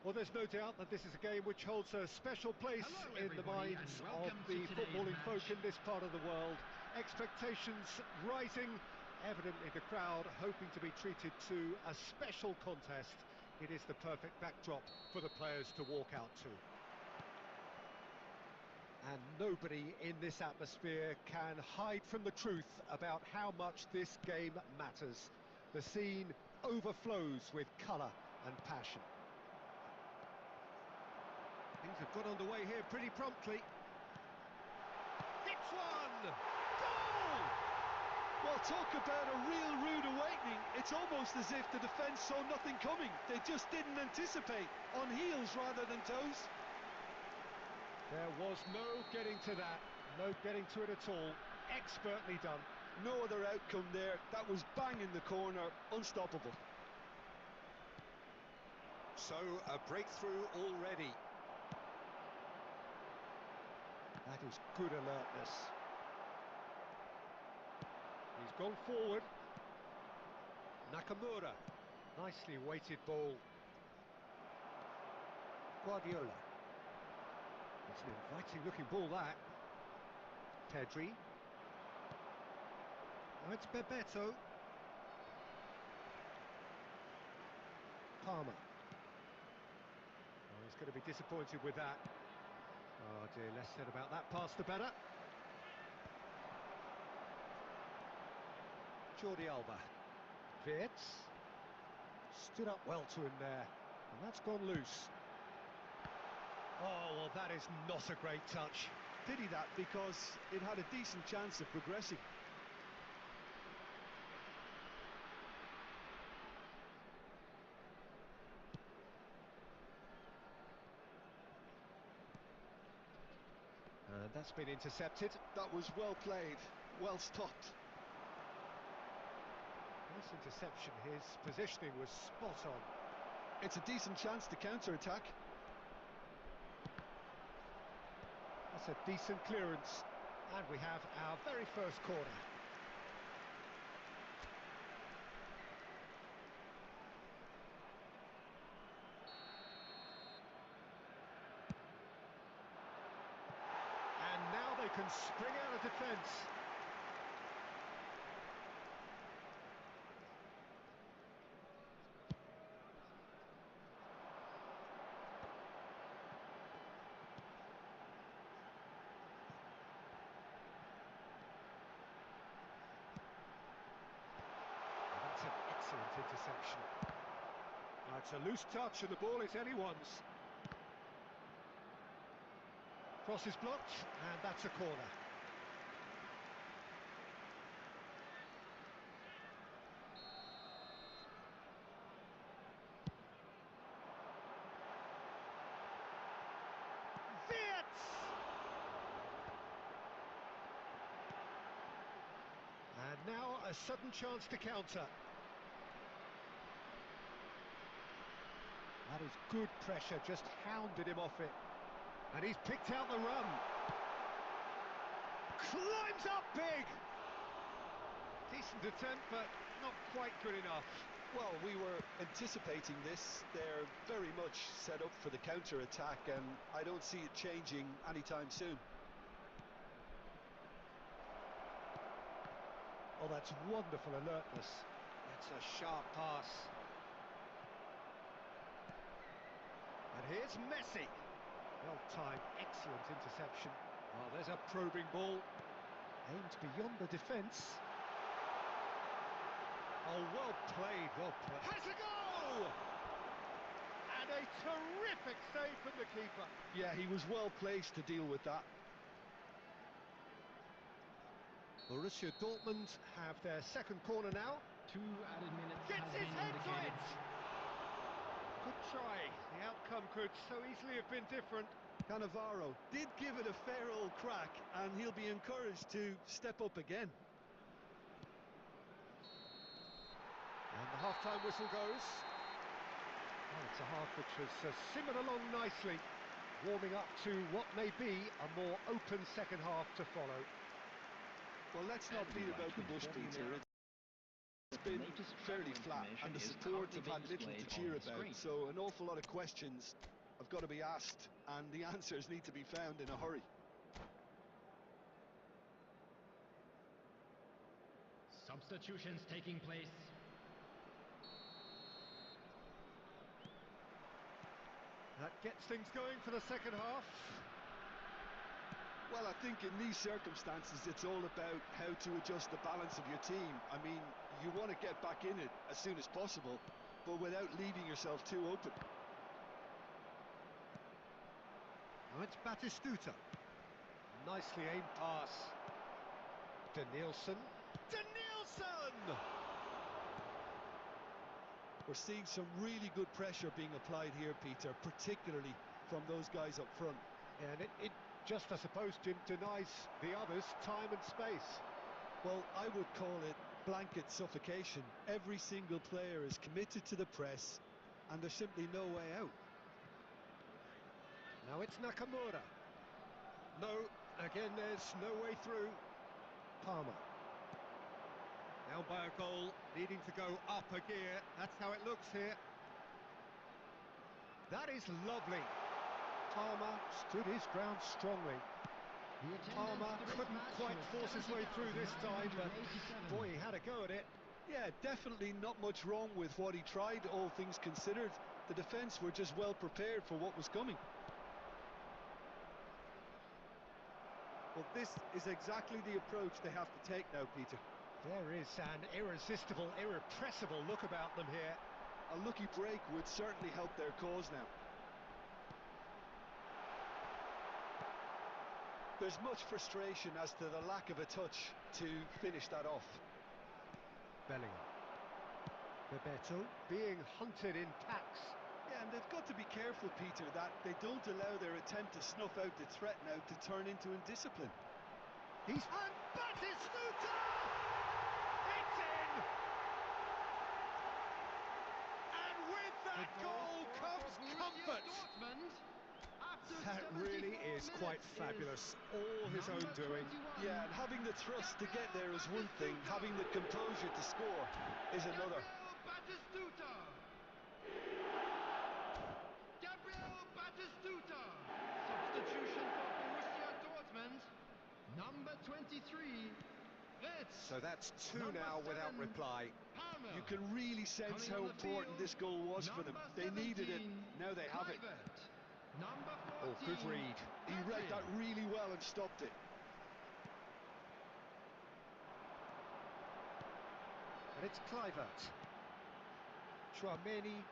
Well, there's no doubt that this is a game which holds a special place in the minds of the footballing folk in this part of the world. Expectations rising, evidently the crowd hoping to be treated to a special contest. It is the perfect backdrop for the players to walk out to. And nobody in this atmosphere can hide from the truth about how much this game matters. The scene overflows with colour and passion. Things have got underway here pretty promptly. Hits one! Goal! Well, talk about a real rude awakening. It's almost as if the defence saw nothing coming. They just didn't anticipate. On heels rather than toes. There was no getting to that. No getting to it at all. Expertly done. No other outcome there. That was bang in the corner. Unstoppable. So, a breakthrough already. That is good alertness. He's gone forward. Nakamura. Nicely weighted ball. Guardiola. It's an inviting looking ball, that. Pedri. Oh, it's Bebeto. Palmer. Oh, he's going to be disappointed with that. Oh dear, less said about that pass the better. Jordi Alba. Wirtz. Stood up well to him there. And that's gone loose. Oh, well, that is not a great touch. Pity that, because it had a decent chance of progressing. And that's been intercepted. That was well played, well stopped. Nice interception, his positioning was spot on. It's a decent chance to counter-attack. That's a decent clearance. And we have our very first corner. And now they can spring out of defence. That's an excellent interception. It's a loose touch and the ball is anyone's. Cross is blocked, and that's a corner. Wirtz! And now a sudden chance to counter. That is good pressure, just hounded him off it. And he's picked out the run. Climbs up big! Decent attempt, but not quite good enough. Well, we were anticipating this. They're very much set up for the counter-attack, and I don't see it changing anytime soon. Oh, that's wonderful alertness. That's a sharp pass. And here's Messi. Well-timed, excellent interception. Oh, there's a probing ball. Aimed beyond the defence. Oh, well played, well played. Has a go! And a terrific save from the keeper. Yeah, he was well placed to deal with that. Borussia Dortmund have their second corner now. 2 added minutes Gets has his been head indicated. to it! Good try. The outcome could so easily have been different. Cannavaro did give it a fair old crack, and he'll be encouraged to step up again. And the half-time whistle goes. Oh, it's a half which has simmered along nicely, warming up to what may be a more open second half to follow. Well, let's not beat about the bush, Peter. It's been fairly flat, and the support have had little to cheer about, so an awful lot of questions have got to be asked, and the answers need to be found in a hurry. Substitutions taking place. That gets things going for the second half. Well, I think in these circumstances, it's all about how to adjust the balance of your team. I mean, you want to get back in it as soon as possible, but without leaving yourself too open. Now it's Batistuta. Nicely aimed pass. Danielson. Danielson! We're seeing some really good pressure being applied here, Peter, particularly from those guys up front. And it just, I suppose, Jim, denies the others time and space. Well, I would call it blanket suffocation. Every single player is committed to the press, and there's simply no way out. Now it's Nakamura. No, again, there's no way through. Palmer. Down by a goal, needing to go up a gear. That's how it looks here. That is lovely. Palmer stood his ground strongly. Palmer couldn't quite force his way through this time, but boy, he had a go at it. Yeah, definitely not much wrong with what he tried, all things considered. The defence were just well prepared for what was coming. Well, this is exactly the approach they have to take now, Peter. There is an irresistible, irrepressible look about them here. A lucky break would certainly help their cause now. There's much frustration as to the lack of a touch to finish that off. Bellingham. Bebeto being hunted in packs. Yeah, and they've got to be careful, Peter, that they don't allow their attempt to snuff out the threat now to turn into indiscipline. He's... And Batistuta! It's in! And with that goal comes comfort! That really is quite fabulous. All his own doing. Yeah, and having the thrust to get there is one thing, having the composure to score is another. Substitution for Borussia Dortmund. Number 23. So that's two now without reply. You can really sense how important this goal was for them. They needed it, now they have it. Number 14. Oh, good read. He read that really well and stopped it. And it's Kluivert. Chouameni.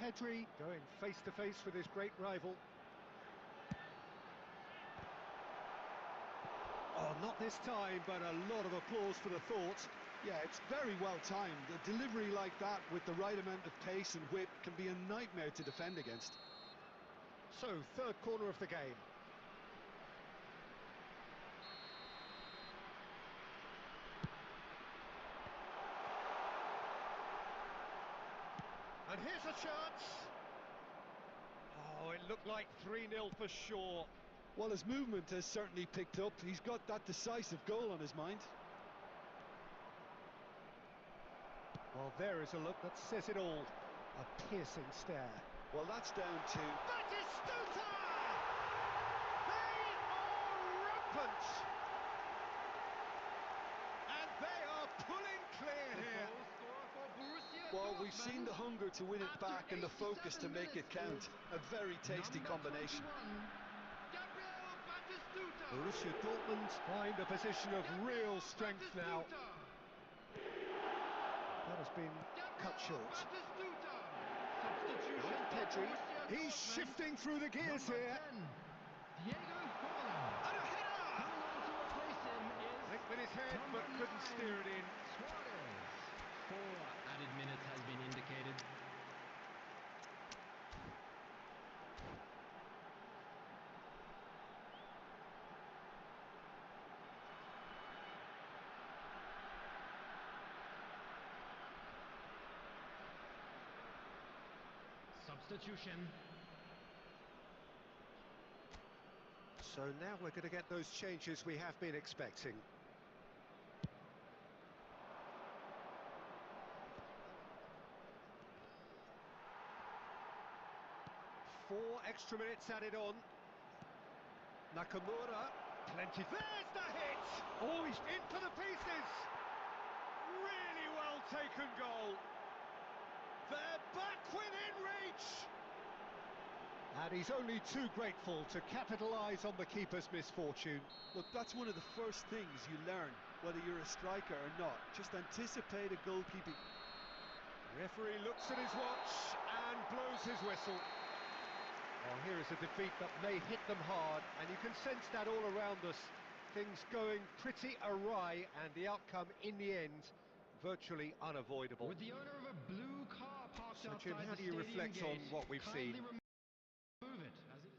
Pedri going face to face with his great rival. Oh, not this time, but a lot of applause for the thought. Yeah, it's very well timed. A delivery like that with the right amount of pace and whip can be a nightmare to defend against. So, third corner of the game. And here's a chance. Oh, it looked like 3-0 for sure. Well, his movement has certainly picked up. He's got that decisive goal on his mind. Well, there is a look that says it all. A piercing stare. Well, that's down to... Batistuta! They are rampant! And they are pulling clear here. Well, we've seen the hunger to win it back and the focus to make it count. A very tasty combination. Borussia Dortmund find a position of real strength now. That has been cut short. Pedri, he's shifting through the gears here. And a header! Linked with his head, but couldn't steer it in. 4 added minutes has been indicated. Substitution. So now we're going to get those changes we have been expecting. 4 extra minutes added on. Nakamura, plenty. There's the hit! Oh, he's in for the pieces! Really well taken goal. They're back within reach! And he's only too grateful to capitalise on the keeper's misfortune. Look, that's one of the first things you learn, whether you're a striker or not. Just anticipate a goalkeeping. Referee looks at his watch and blows his whistle. Well, here is a defeat that may hit them hard, and you can sense that all around us. Things going pretty awry, and the outcome in the end virtually unavoidable. With the owner of a blue car parked So, outside Jim, how the do you stadium reflect on gate, what we've kindly seen? remove it, as it is.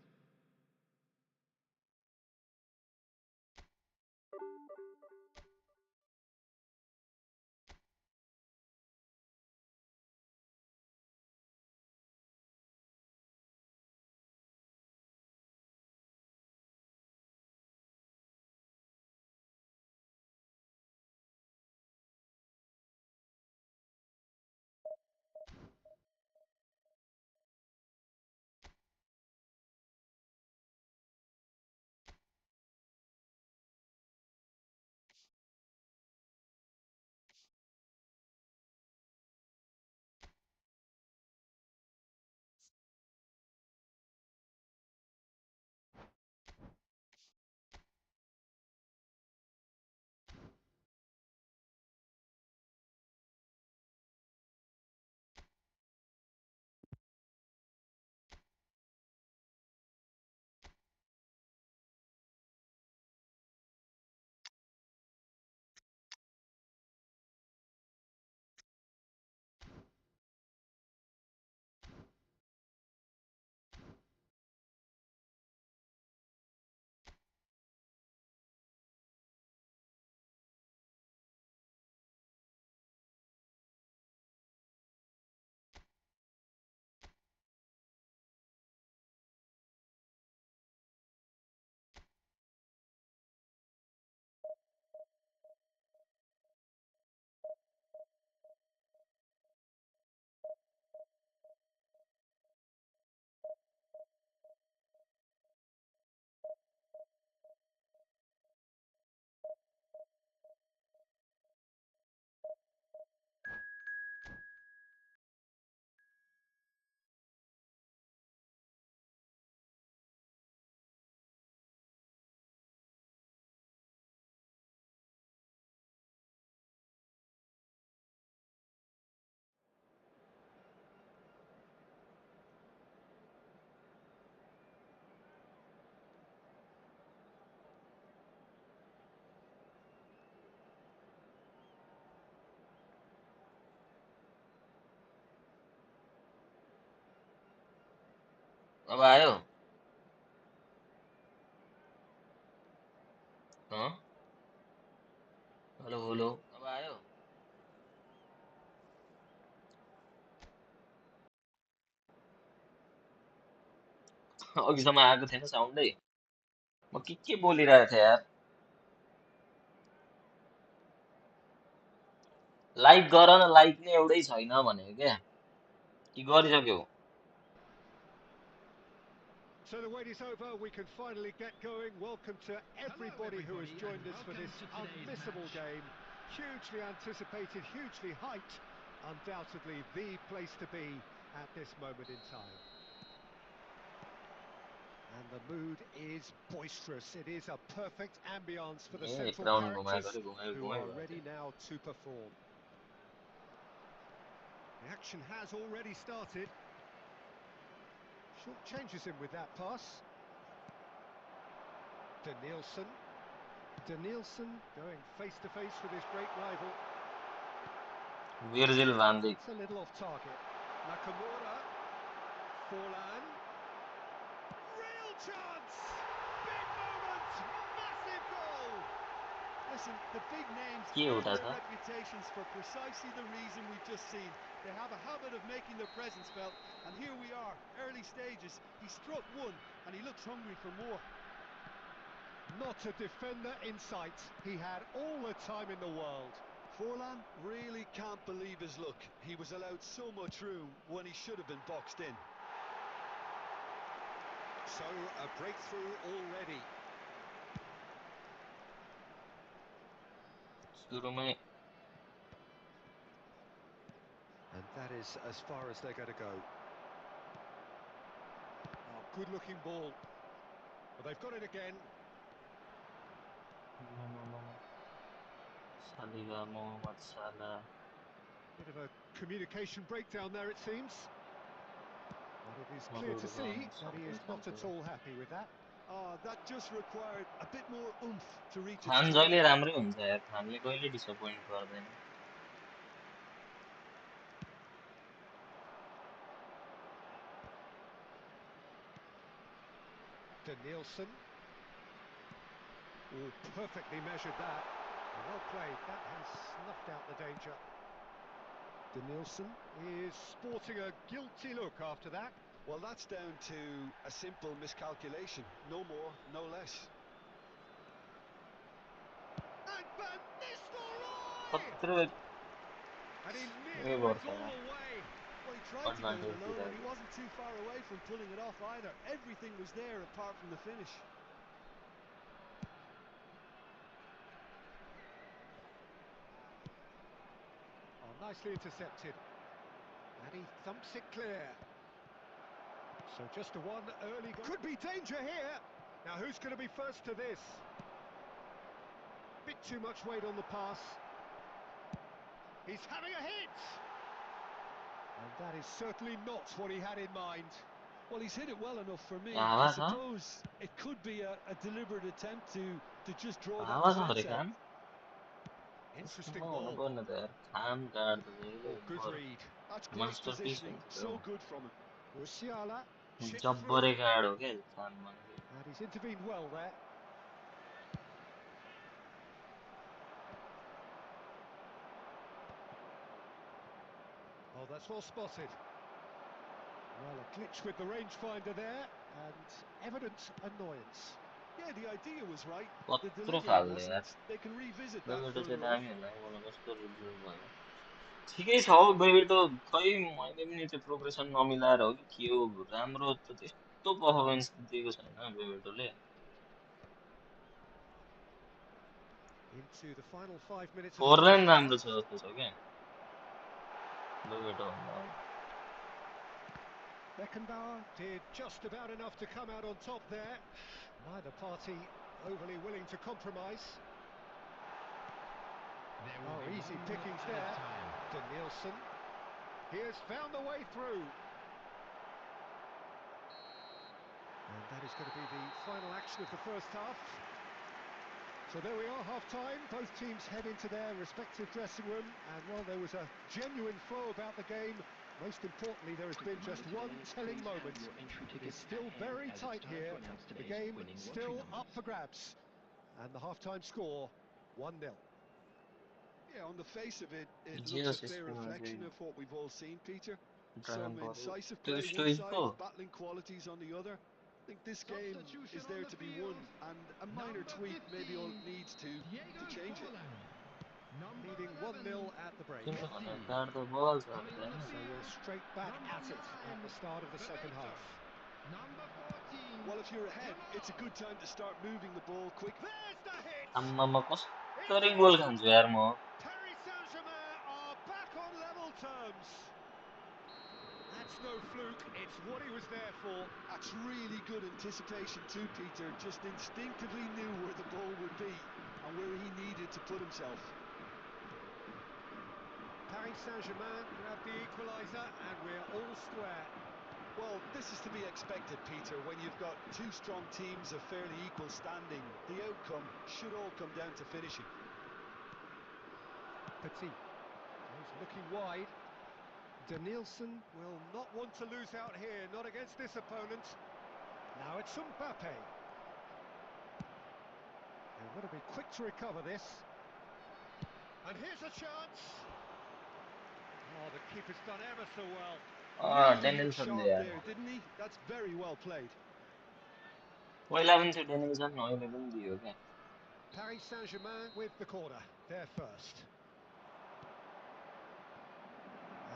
अब आयो हाँ hello hello अब आयो अघिसम्म आएको थिएन साउन्डै म के बोलिरहेको थिएँ यार लाइक गर न लाइक नै एउटै छैन भनेको क्या कि गरिसक्यौ So the wait is over, we can finally get going. Welcome to everybody who has joined us for this unmissable game. Hugely anticipated, hugely hyped. Undoubtedly the place to be at this moment in time. And the mood is boisterous. It is a perfect ambience for the A central round characters घुमायो who are ready now to perform. The action has already started. Short changes in with that pass. Danielson. Danielson going face to face with his great rival. Virgil van Dijk It's a little off target. Nakamura. Forlan. Real chance! Big moment! Massive goal! Listen, the big names के earn उता their छ reputations for precisely the reason we've just seen. They have a habit of making their presence felt, and here we are, early stages. He struck one, and he looks hungry for more. Not a defender in sight. He had all the time in the world. Forlan really can't believe his luck. He was allowed so much room when he should have been boxed in. So, a breakthrough already. सुरुमै And that is as far as they're going to go. Oh, good-looking ball. Well, they've got it again. Saliba Mohamed Salah. Bit of a communication breakdown there, it seems. But it is clear to see that he is not at all happy with that. That just required a bit more oomph to reach its Khan target. जहिले राम्रै हुन्छ यार खानले कहिले disappoint गर्दैन Nielsen. Oh, perfectly measured that. Well played. That has snuffed out the danger. Nielsen is sporting a guilty look after that. Well, that's down to a simple miscalculation. No more, no less. And Van Nistelrooy! खतरो And he A nearly went गर्छ all यार the way. Well, he tried to go it advantage alone, and he दिइरहेको wasn't too far away from pulling it off either. Everything was there apart from the finish. Oh, nicely intercepted. And he thumps it clear. So just a one early goal. Could be danger here. Now who's going to be first to this? Bit too much weight on the pass. He's having a hit. And that is certainly not what he had in mind. Well, he's hit it well enough for me. I आवाज छ suppose it could be a deliberate attempt to just draw that आवाज defence अरे out. Khan Interesting हुनु ball. पर्ने त यार खान काट्छ जहिले Oh, good बरु read. That's great masterpiece positioning. हुन्छ So good from him. Musiala chipped जब्बरे through. काड हो क्या खान मान्छे And he's intervened well there. Oh, that's well spotted. Well, a glitch with the rangefinder there, and evident annoyance. Yeah, the idea was right. The कत्रो delivery फाल्ने यार wasn't. They can revisit that बेबिटो चाहिँ further on. दामी होला बोल्नु कस्तो review भयो ठिकै छ हौ बेबिटो खै मैले पनि त्यो प्रोग्रेसन नमिलाएर हो कि के हो राम्रो त त्यस्तो पर्फर्मेन्स दिएको छैन बेबिटोले Into the final 5 minutes of the four lane first राम्रो half. छ जस्तो छ क्या बेबिटो भन्दा Beckenbauer did just about enough to come out on top there. Neither party overly willing to compromise. Oh, easy pickings there. Nielsen. He has found the way through. And that is going to be the final action of the first half. So there we are, half-time. Both teams head into their respective dressing room. And while there was a genuine flow about the game, most importantly, there has been just one telling moment. It is still very tight here. The game still up for grabs. And the half-time score, 1-0. Yeah, on the face of it, it J looks a होस् fair यसमा reflection चाहिँ of what we've all seen, Peter. Dragon Some बल incisive त्यो play one स्टोइजको side, battling qualities on the other. I think this game is there to be won, and a minor tweak maybe all it needs to change it. Leading 1-0 at the break. तिम्रो भन्दा काट्दा बल छ अरे हैन So we're straight back at it at the start of the second half. Well, if you're ahead, it's a good time to start moving the ball quick. There's the hit! आम्मामा कसरी गोल खान्छु यार म Paris Saint-Germain are back on level terms. That's no fluke, it's what he was there for. That's really good anticipation too, Peter. Just instinctively knew where the ball would be and where he needed to put himself. Paris Saint-Germain grab the equaliser and we're all square. Well, this is to be expected, Peter. When you've got two strong teams of fairly equal standing, the outcome should all come down to finishing. Petit is looking wide. Nielsen will not want to lose out here, not against this opponent. Now it's Mbappe. They've got to be quick to recover this. And here's a chance. Oh, the keeper's done ever so well. Really डेनिल्सन sharp दियो there, यार didn't he? That's very well played. पहिला पनि थियो डेनिल्सन अहिले पनि दियो क्या Paris Saint-Germain with the corner, they're first.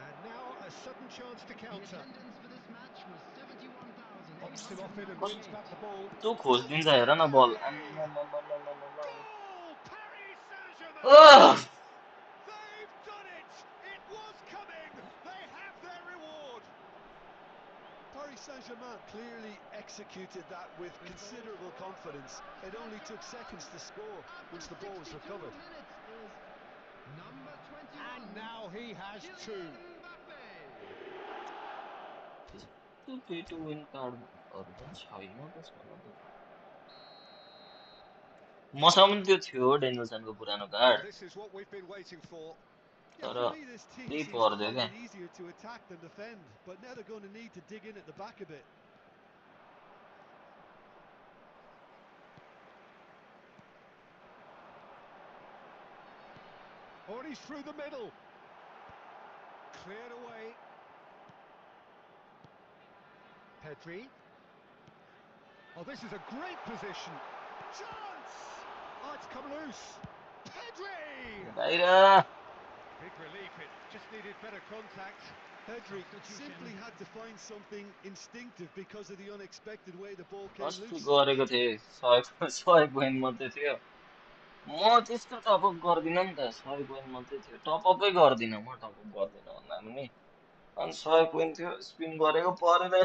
And now a sudden chance to counter. The attendance for this match was 71,000. Oh, Bumps him off it and wins back the ball. तू खोज्दिन्छ हेर न बल Goal! Paris Saint-Germain! They've done it! It was coming! They have their reward! Paris Saint-Germain clearly executed that with considerable confidence. It only took seconds to score once the ball was recovered. And now he has two. त्यो पे to win कार्डहरु पनि छैन त्यसमा त मसँग पनि त्यो थियो डेनियल्सनको पुरानो card This is what we've been waiting for. Yeah, for me this team seems to find it easier to attack than defend, but now they're going to need to dig in at the back a bit. Oh, and he's through the middle. Cleared away. Pedri. Oh, this is a great position. Chance! Oh, it's come loose. Pedri! Big relief, it just needed better contact. Pedri simply had to find something instinctive because of the unexpected way the ball came loose. गरेको थिए 100 point मात्रै थियो म त्यस्तो top-up गर्दिन नि त 100 point मात्रै थियो टपअपै गर्दिन म टपअप गर्दिन भन्दा पनि अनि 100 पोइन्ट थियो स्पिन गरेको परेन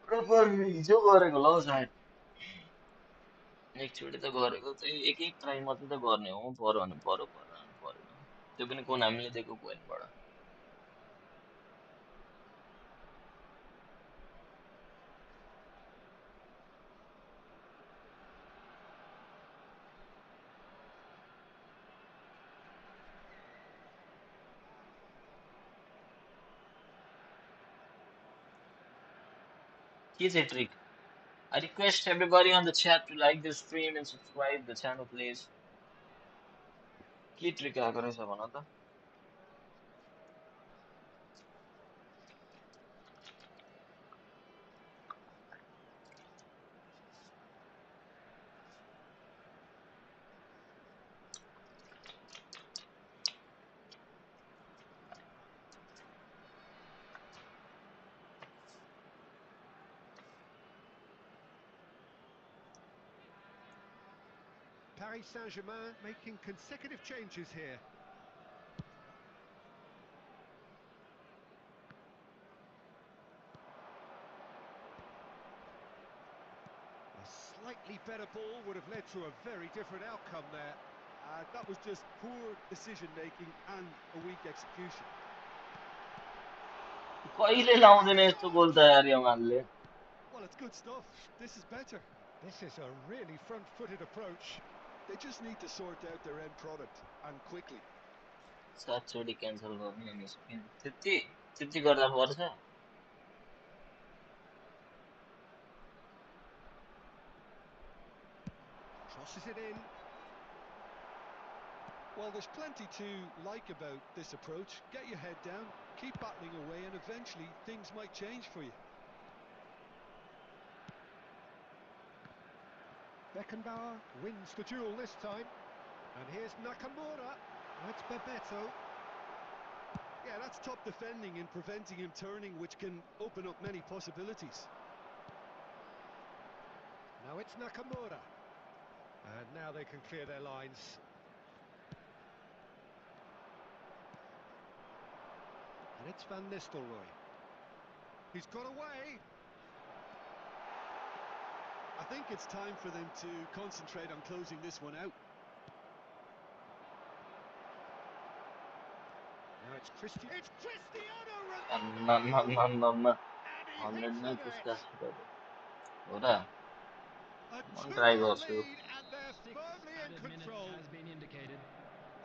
हिजो गरेको ल सायद एकचोटि त गरेको चाहिँ एक ट्राई मात्रै त गर्ने हो पर्यो भने पर्यो परेन परेन त्यो पनि कुन हामीले दिएको पोइन्टबाट Here's a trick. I request everybody on the chat to like this stream and subscribe the channel, please. के ट्रिक आएको रहेछ भन त Paris Saint-Germain making consecutive changes here. A slightly better ball would have led to a very different outcome there. That was just poor decision making and a weak execution. कहिले लाउँदैन यस्तो गोल त यार यमानले Well, it's good stuff. This is better. This is a really front-footed approach. They just need to sort out their end product and quickly. सातचोटि cancel गर्ने अनि spin त्यति गर्दा पर्छ Crosses it in. Well, there's plenty to like about this approach. Get your head down, keep battling away, and eventually things might change for you. Beckenbauer wins the duel this time. And here's Nakamura. That's Bebeto. Yeah, that's top defending and preventing him turning, which can open up many possibilities. Now it's Nakamura. And now they can clear their lines. And it's Van Nistelrooy. He's got away. I think it's time for them to concentrate on closing this one out. Now it's Cristiano. It's Cristiano Ronaldo. And he hits the net. हो र A म try 2-0 गर्छु lead and they're firmly in control.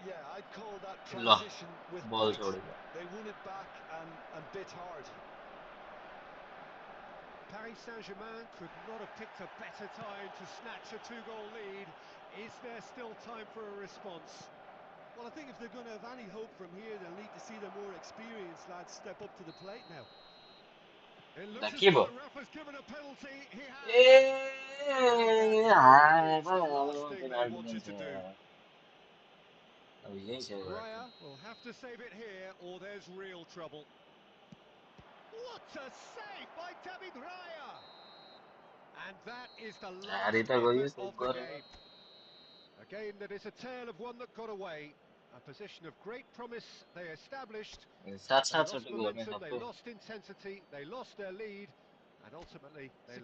Yeah, I'd call that transition with ball pace. They won it back and bit hard. Paris Saint-Germain could not have picked a better time to snatch a 2-goal lead. Is there still time for a response? Well, I think if they're going to have any hope from here, they'll need to see the more experienced lads step up to the plate now. It looks as though the ref has given a penalty. He has. It's the last thing they wanted to do. Raya will have to save it here, or there's real trouble. What a save by David Raya! And that is the झारी last त गयो effort save of the गरेर game. A game that is a tale of one that got away. A position of great promise they established. They lost साथसाथचोटि गर्ने momentum, they सबै lost intensity, they lost their lead, and ultimately they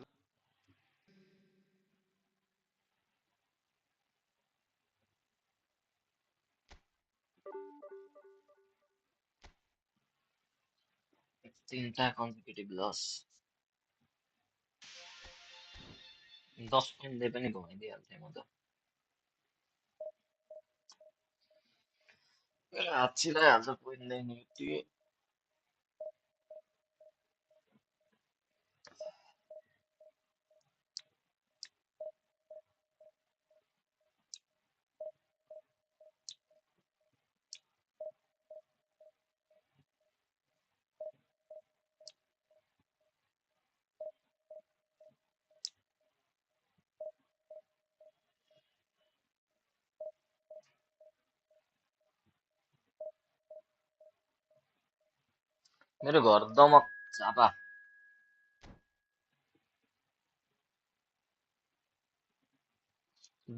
3टा कन्सिक्युटिभ लस 10 पोइन्टले पनि घुमाइदिइहाल्थेँ म त हात चिलाइहाल्छ पोइन्टले नि यति मेरो घर दमक झापा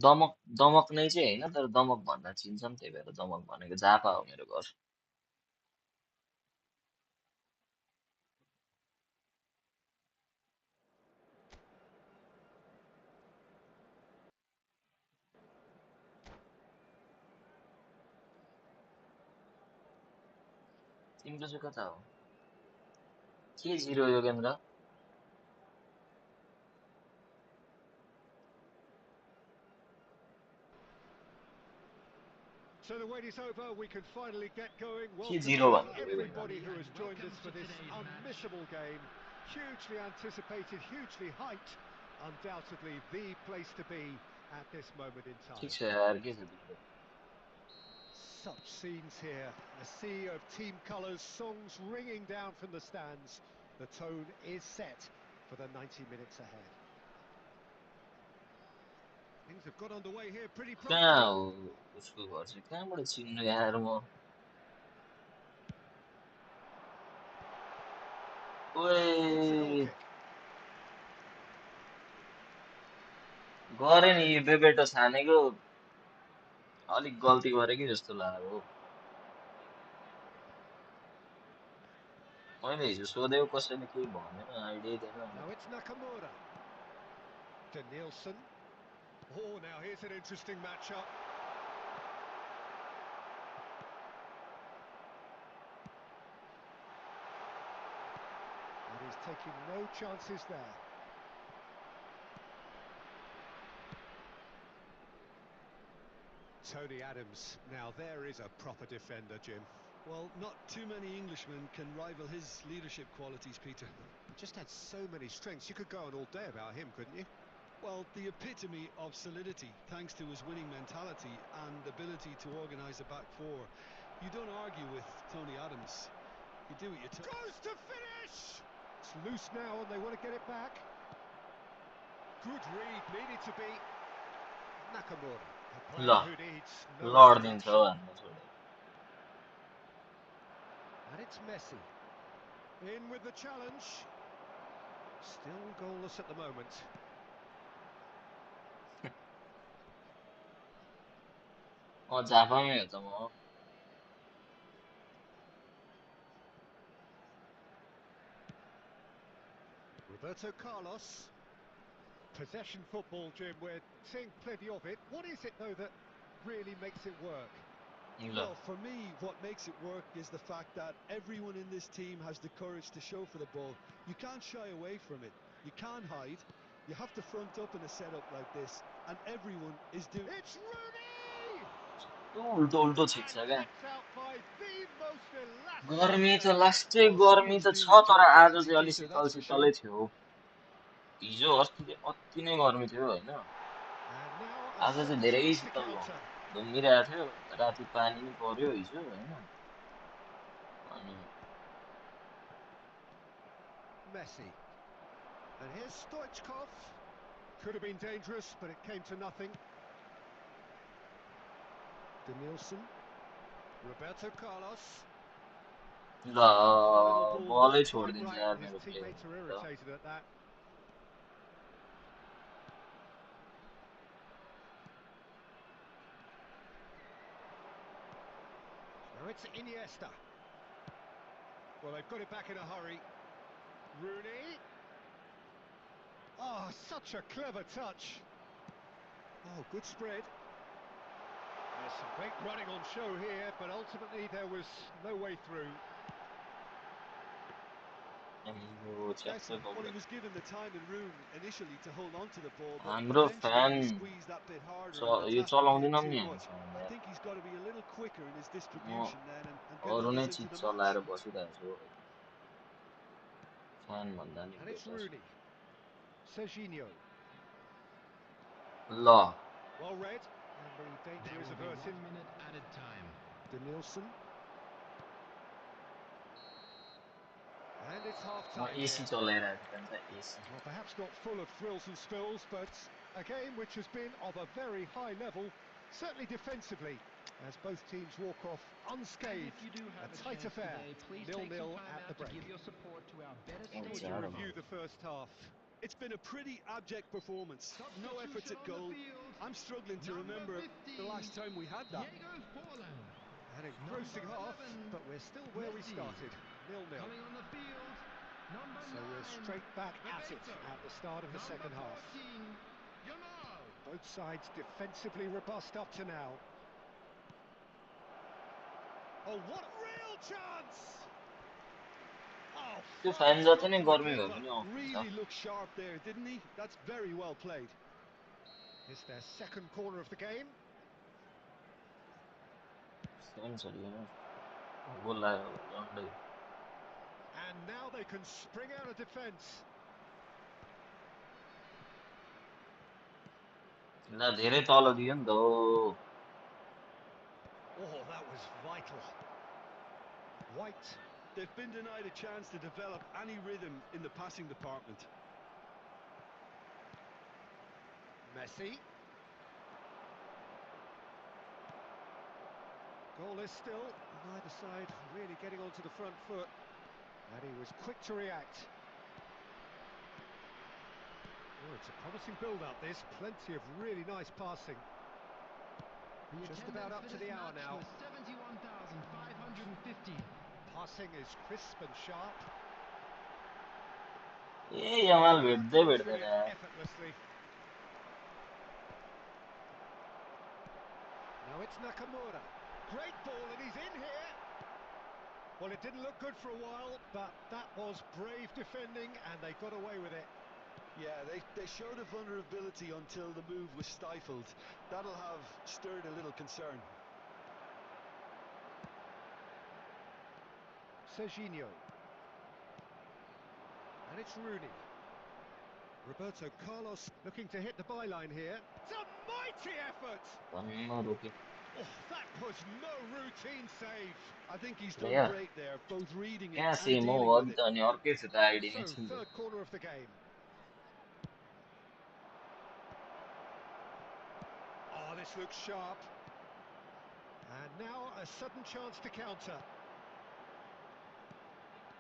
दमक दमक नै चाहिँ होइन तर दमक भन्दा चिन्छन् त्यही भएर दमक भनेको झापा हो मेरो घर तिम्रो चाहिँ कता हो के zero Yogendra So the wait is over, we can finally get going. के Welcome जिरो to भन्नु Yogendra everybody who has joined us for this unmissable game. Hugely anticipated, hugely hyped. Undoubtedly the place to be at this moment in ठिक time. छ यार के छ तिम्रो Such scenes here, a sea of team colours, songs ringing down from the stands. The tone is set for the 90 minutes ahead. Things have got underway here pretty कहाँ promptly. हो उसको घर चाहिँ कहाँबाट चिन्नु यार म It's a goal ओए kick. गरे नि यो बेबेटो छानेको अलिक गल्ती गरे कि जस्तो लाग्यो मैले हिजो सोधेको कसैले केही भनेन आइडिया दिएन Now it's Nakamura. Danielson. Oh, now here's an interesting matchup. And he's taking no chances there. Tony Adams. Now there is a proper defender, Jim. Well, not too many Englishmen can rival his leadership qualities, Peter. He just had so many strengths. You could go on all day about him, couldn't you? Well, the epitome of solidity, thanks to his winning mentality and ability to organise a back four. You don't argue with Tony Adams. You do what you Goes to finish! It's loose now and they want to get it back. Good read, needed to be Nakamura. A player who needs no लडिदिन्छ introduction. भन्नु छोडेँ And it's Messi. In with the challenge. Still goalless at the moment. झापामै हो त म Roberto Carlos. Possession football, Jim, we're seeing plenty of it. What is it, though, that really makes it work? ल Well, for me, what makes it work is the fact that everyone in this team has the courage to show for the ball. You can't shy away from it. You can't hide. You have to front up in a setup like this, and everyone is doing... It's Rooney! उल्टो उल्टो छिक्छ And क्या kept out by the most elastic गर्मी त defender. लास्टै Well, गर्मी someone's त doing छ the तर job आज differently, चाहिँ अलि Peter, Sheetal that's for शीतलै sure. थियो हिजो अस्ति अति नै गर्मी थियो होइन And now a आज चाहिँ धेरै substitute to शीतल counter. धुम्मिरहेको थियो राति पानी नि पर्यो हिजो होइन अनि Messi. And here's Stoichkov. Could have been dangerous, but it came to nothing. Danielson. Roberto Carlos. ल Final ball बलै not quite छोडिदिन्छ right, यार and his मेरो teammates are player irritated at that. Now it's Iniesta. Well, they've got it back in a hurry. Rooney. Oh, such a clever touch. Oh, good spread. There's some great running on show here, but ultimately there was no way through. Well, he was given the time and room initially to hold on to the ball, but I'm a eventually he fan. squeezed that bit harder, So and you that's all asking on a bit the too name. much. I think he's got to be a little quicker in his No, distribution then and get or others उन्हें into चीज the चला match. रहा बस इधर जो fan बंदा नहीं And it's बेटा Rooney. Serginho. La Well read. And the danger There is will be averted. 1 minute added time. Denilson. And it's वो half-time AC here. चला रहा है defense है AC Well, perhaps not full of thrills and spills, but a game which has been of a very high level, certainly defensively, as both teams walk off unscathed. If you do have A a tight chance affair, today, please take 0-0 some time at the out to break. give your support to our better Oh, Would stadium. you Zara. review the first half? It's been a pretty abject performance. No efforts at goal. I'm struggling to remember the last time we had that. An engrossing half, but we're still where we started, 0-0. Coming on the field, number So we're 9, straight back at it at the start of the second half. 14, Both sides defensively robust up to now. Oh, what a real chance! Oh, तो fine fan stop जाते नहीं from the गर्मी में keeper. भी नहीं of Really looked sharp there, didn't he? That's very well played. It's their second corner of the game. Same चली है ना गोल लाया लॉन्डे And now they can spring out of defence. ला धेरै तल दियो नि त Oh, that was vital. White. They've been denied a chance to develop any rhythm in the passing department. Messi. Goalless still. Neither side really getting onto the front foot. And he was quick to react. Oh, it's a promising build-up, this. Plenty of really nice passing. Just about up to the hour now. 71,550. Passing is crisp and sharp. ये Yamal Through बैठते it हैं effortlessly. Now it's Nakamura. Great ball, and he's in here. Well, it didn't look good for a while, but that was brave defending, and they got away with it. Yeah, they showed a vulnerability until the move was stifled. That'll have stirred a little concern. Serginho. And it's Rooney. Roberto Carlos looking to hit the byline here. It's a mighty effort! पन्ना रोके Oh, that was no routine save. I think he's done Yeah. great there, both reading it क्या and same हो dealing with it. अनि अर्कै छ त ID नै So, छिन् third corner of the game. Oh, this looks sharp. And now a sudden chance to counter.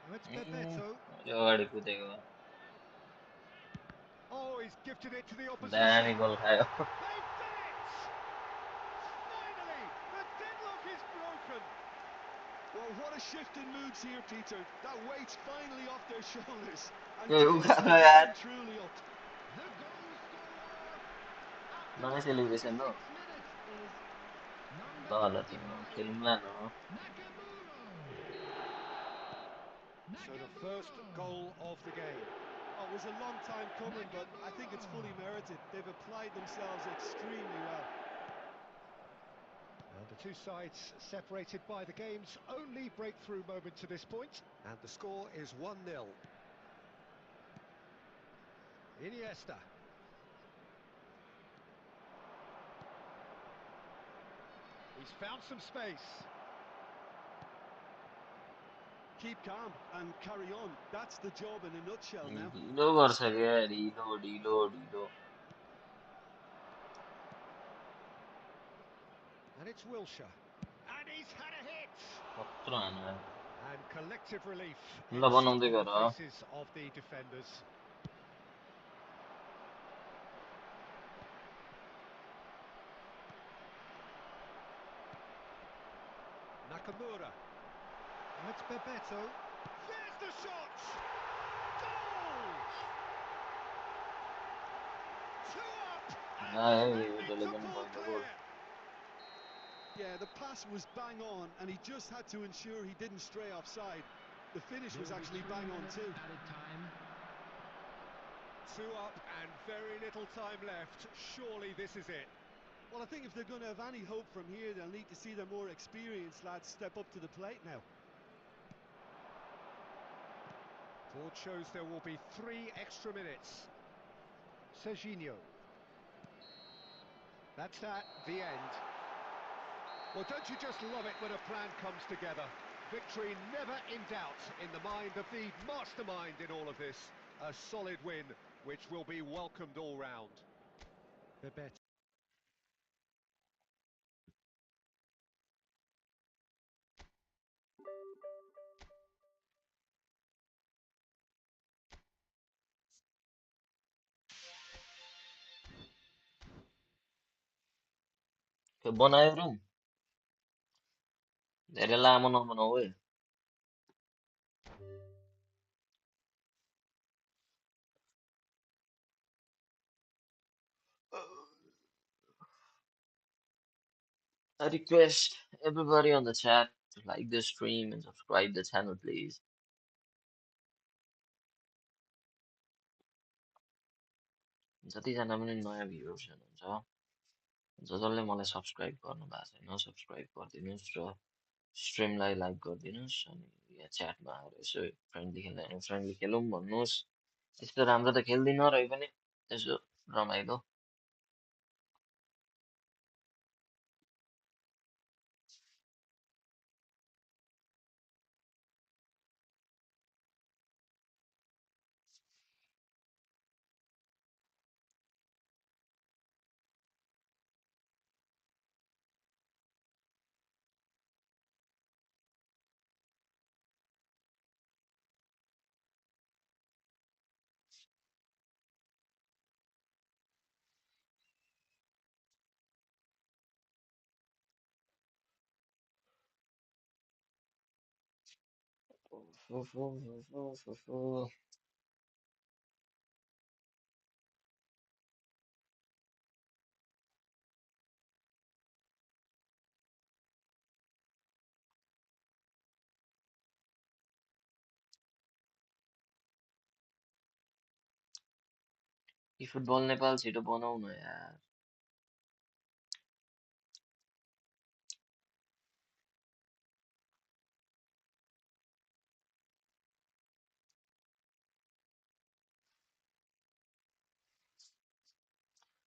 Oh, it's Bebeto. यो अगाडि कुदेको Oh, he's gifted it to the opposition. दामी गोल खायो They've done it! Finally, the deadlock is broken. Well, what a shift in moods here, Peter. That weight's finally off their shoulders. And Hey, tensions Uga, are well यार and truly up. The goal scorer नयाँ after celebration हो 6 minutes is number तल 35, तिम्रो खेलौँला न So the first goal of the game. Oh, it was a long time coming, but I think it's fully merited. They've applied themselves extremely well. And the two sides separated by the game's only breakthrough moment to this point. And the score is 1-0. Iniesta. He's found some space. Keep calm and carry on. That's the job in a nutshell now. ढिलो गर्छ क्या ढिलो ढिलो ढिलो And it's Wilshere. And he's had a hit. कत्रो हानेर And collective relief ल etched बनाउँदै on गर the faces of the defenders. Nakamura. It's Bebeto. There's the shot! Goal! 2 up! And it it's a 11 ball point goal. clear! Yeah, the pass was bang on, and he just had to ensure he didn't stray offside. The finish was actually bang on too. Added time. 2 up and very little time left. Surely this is it. Well, I think if they're going to have any hope from here, they'll need to see their more experienced lads step up to the plate now. Board shows there will be 3 extra minutes. Serginho. That's at the end. Well, don't you just love it when a plan comes together? Victory never in doubt in the mind of the mastermind in all of this. A solid win, which will be welcomed all round. Bebeto. के बनायो room धेरै लामो नबनाऊ है I request everybody on the chat to like the stream and subscribe the channel please. जतिजना पनि नयाँ viewers हुनुहुन्छ जसले मलाई सब्स्क्राइब गर्नु भएको छैन सब्स्क्राइब गरिदिनुहोस् र स्ट्रिमलाई लाइक गरिदिनुहोस् अनि यहाँ च्याटमा आएर यसो फ्रेन्डली खेल्दा फ्रेन्डली खेलौँ भन्नुहोस् त्यस्तो राम्रो त खेल्दिनँ रहे पनि यसो रमाइलो eFootball नेपाल छिटो बनाऊ न यार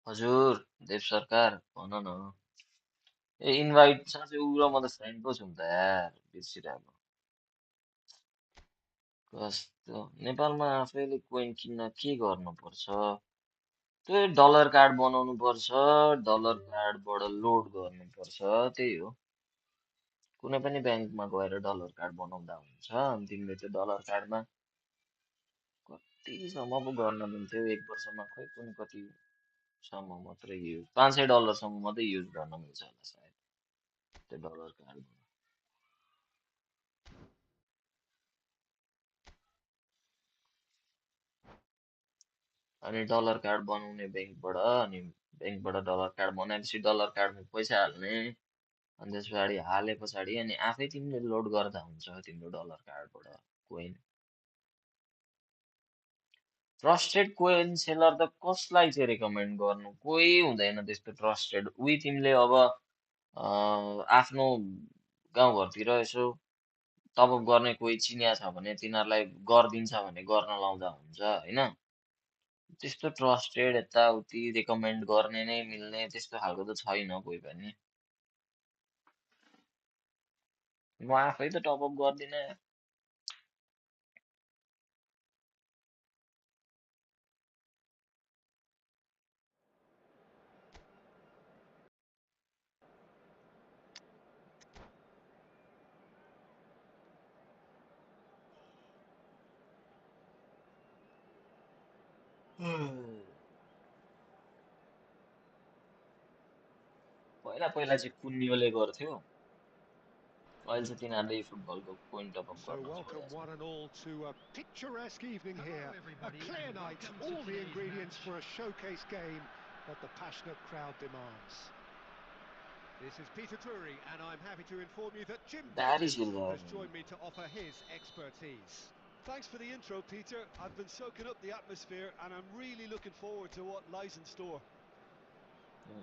हजुर देव सरकार भन न ए इन्भाइट साँच्चै उ र म त फ्रेन्ड पो छौँ त यार बिर्सिरहेको कस्तो नेपालमा आफैले कोइन किन्न के गर्नुपर्छ त्यो डलर कार्ड बनाउनु पर्छ डलर कार्डबाट लोड गर्नुपर्छ त्यही हो कुनै पनि ब्याङ्कमा गएर डलर कार्ड बनाउँदा हुन्छ अनि तिमीले त्यो डलर कार्डमा कतिसम्म पो गर्न मिल्थ्यो एक वर्षमा खोइ कुनै कतिसम्म मात्रै युज $500 मात्रै युज गर्न मिल्छ होला सायद त्यो डलर कार्ड अनि डलर कार्ड बनाउने ब्याङ्कबाट अनि ब्याङ्कबाट डलर कार्ड बनाएपछि डलर कार्डमा पैसा हाल्ने अनि त्यस पछाडि हाले पछाडि अनि आफै तिमीले लोड गर्दा हुन्छ तिम्रो डलर कार्डबाट कोइन ट्रस्टेड कोइन सेलर त कसलाई चाहिँ रेकमेन्ड गर्नु कोही हुँदैन त्यस्तो ट्रस्टेड उही तिमीले अब आफ्नो गाउँघरतिर यसो टपअप गर्ने कोही चिनिया छ भने तिनीहरूलाई गरिदिन्छ भने गर्न लाउँदा हुन्छ होइन त्यस्तो ट्रस्टेड यताउति रेकमेन्ड गर्ने नै मिल्ने त्यस्तो खालको त छैन कोही पनि म आफै त टपअप गर्दिनँ पहिला पहिला चाहिँ कुन्नियोले गर्थ्यो अहिले चाहिँ तिनीहरूले फुटबलको पोइन्ट टप अप So गर्न welcome छोडेको one छ. and all to a picturesque evening Hello, here. A everybody, clear and night, welcome to all the today's ingredients match. for a showcase game that the passionate crowd demands. This is Peter Drury, and I'm happy to inform you that Jim Daddy Davis Silva. has joined me to offer his expertise. Thanks for the intro, Peter. I've been soaking up the atmosphere and I'm really looking forward to what lies in store.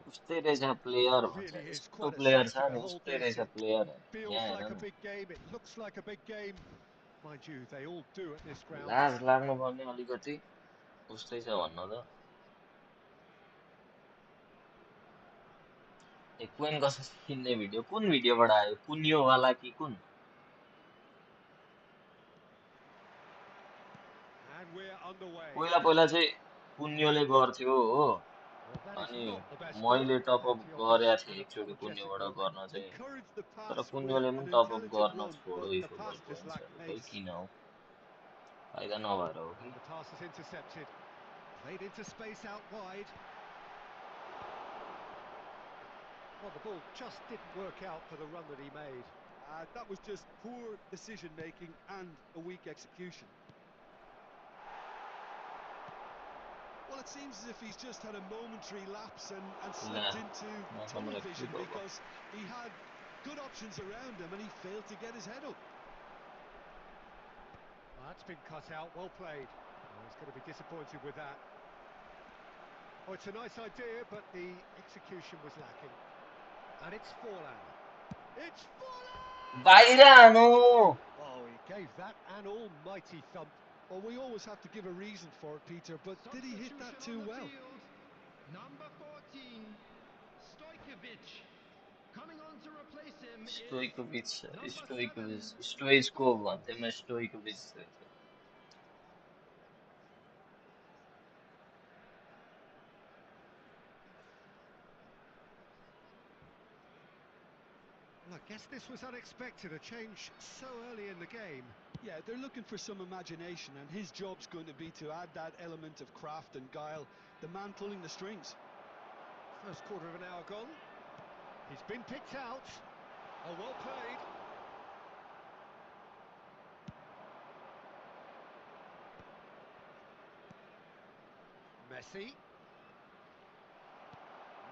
उस्तै रहेछ player भन्छ Really is यस्तो quite a player sight छ to नि behold उस्तै this. रहेछ It player feels यहाँ like hair a न big game, it looks like a big game. Mind you, they all do at this ground. लाज लाग्नुपर्ने अलिकति उस्तै छ भन्न त क्वेन कसो किन्ने भिडियो कुन भिडियोबाट आयो पुन्योवाला कि कुन And we're underway. पहिला पहिला चाहिँ पुन्योले गर्थ्यो हो Well, that is अनि not the best ball, मैले टप and अप Jovic गरेको थिएँ an एकचोटि apologetic पुन्योबाट look. गर्न चाहिँ Encouraged the तर pass with पुन्योले an पनि टप अप intelligent गर्न run, छोड्यो but यी the football pass just lacked पोइन्ट्सहरू खै pace. किन हो फाइदा नभएर हो कि And the pass is intercepted. Played into space out wide. Well, the ball just didn't work out for the run that he made. That was just poor decision making and a weak execution. Well, it seems as if he's just had a momentary lapse and slipped into tunnel vision because he had good options around him and he failed to get his head up. That's been cut out, well played. Oh, he's going to be disappointed with that. Oh, it's a nice idea, but the execution was lacking. And it's Forlan. It's Forlan! बाहिरानो Oh, he gave that an almighty thump. Well, we always have to give a reason for it, Peter, but did he hit that too well? Number 14, Stojkovic. Coming on to replace him is स्टोइचको भन्थे म स्टोइकोभिच Well, I guess this was unexpected, a change so early in the game. Yeah, they're looking for some imagination, and his job's going to be to add that element of craft and guile, the man pulling the strings. First quarter of an hour gone. He's been picked out. Oh, well played. Messi.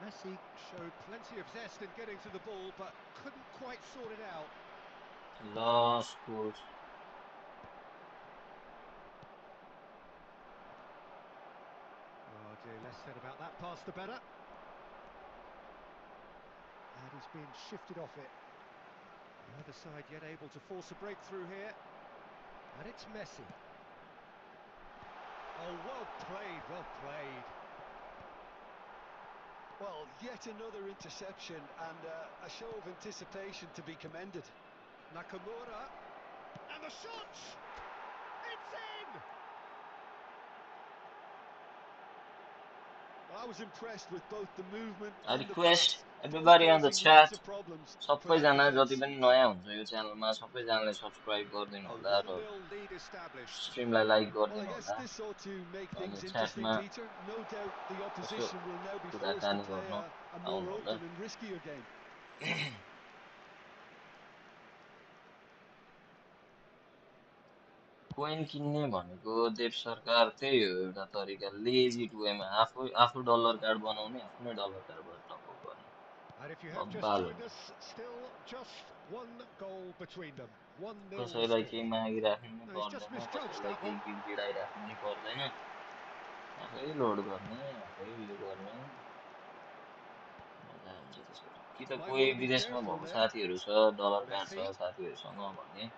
Messi showed plenty of zest in getting to the ball, but couldn't quite sort it out. Last goals. Oh dear, less said about that pass the better. And he's been shifted off it. The other side yet able to force a breakthrough here. And it's Messi. Oh, well played, well played. Well, yet another interception and a show of anticipation to be commended. Nakamura. And the shot! It's in! Well, I was impressed with both the movement I and the request pass, everybody on the causing chat lots of problems for that सबैजना defense. जति पनि नयाँ हुन्छ यो च्यानलमा सबैजनाले subscribe गरिदिनु A होला र 1-0 lead established. स्ट्रिमलाई लाइक Well, I गरिदिनु guess होला this ought to make अनि things interesting, च्याटमा Peter. No doubt the Yesso opposition will now be forced to कुराकानी play गर्न a more आउनु होला open and riskier game. Coin किन्ने भनेको देव सरकार त्यही हो एउटा तरिका लेजी टुवेमा आफू डलर कार्ड बनाउने आफ्नै डलर कार्डबाट टपअप गर्ने And if you have just बब्बाल joined us, still just one goal between them. 1-0 कसैलाई केही score. मागिराख्नु नि No, he's just पर्दैन misjudged कसैलाई that केही one. गिडाइराख्नु नि पर्दैन आफै लोड गर्ने आफै उयो गर्ने मजा हुन्छ त्यसरी कि त Might कोही want to be विदेशमा careful भएको there. साथीहरू छ डलर कार्ड छ Messi. साथीहरूसँग भने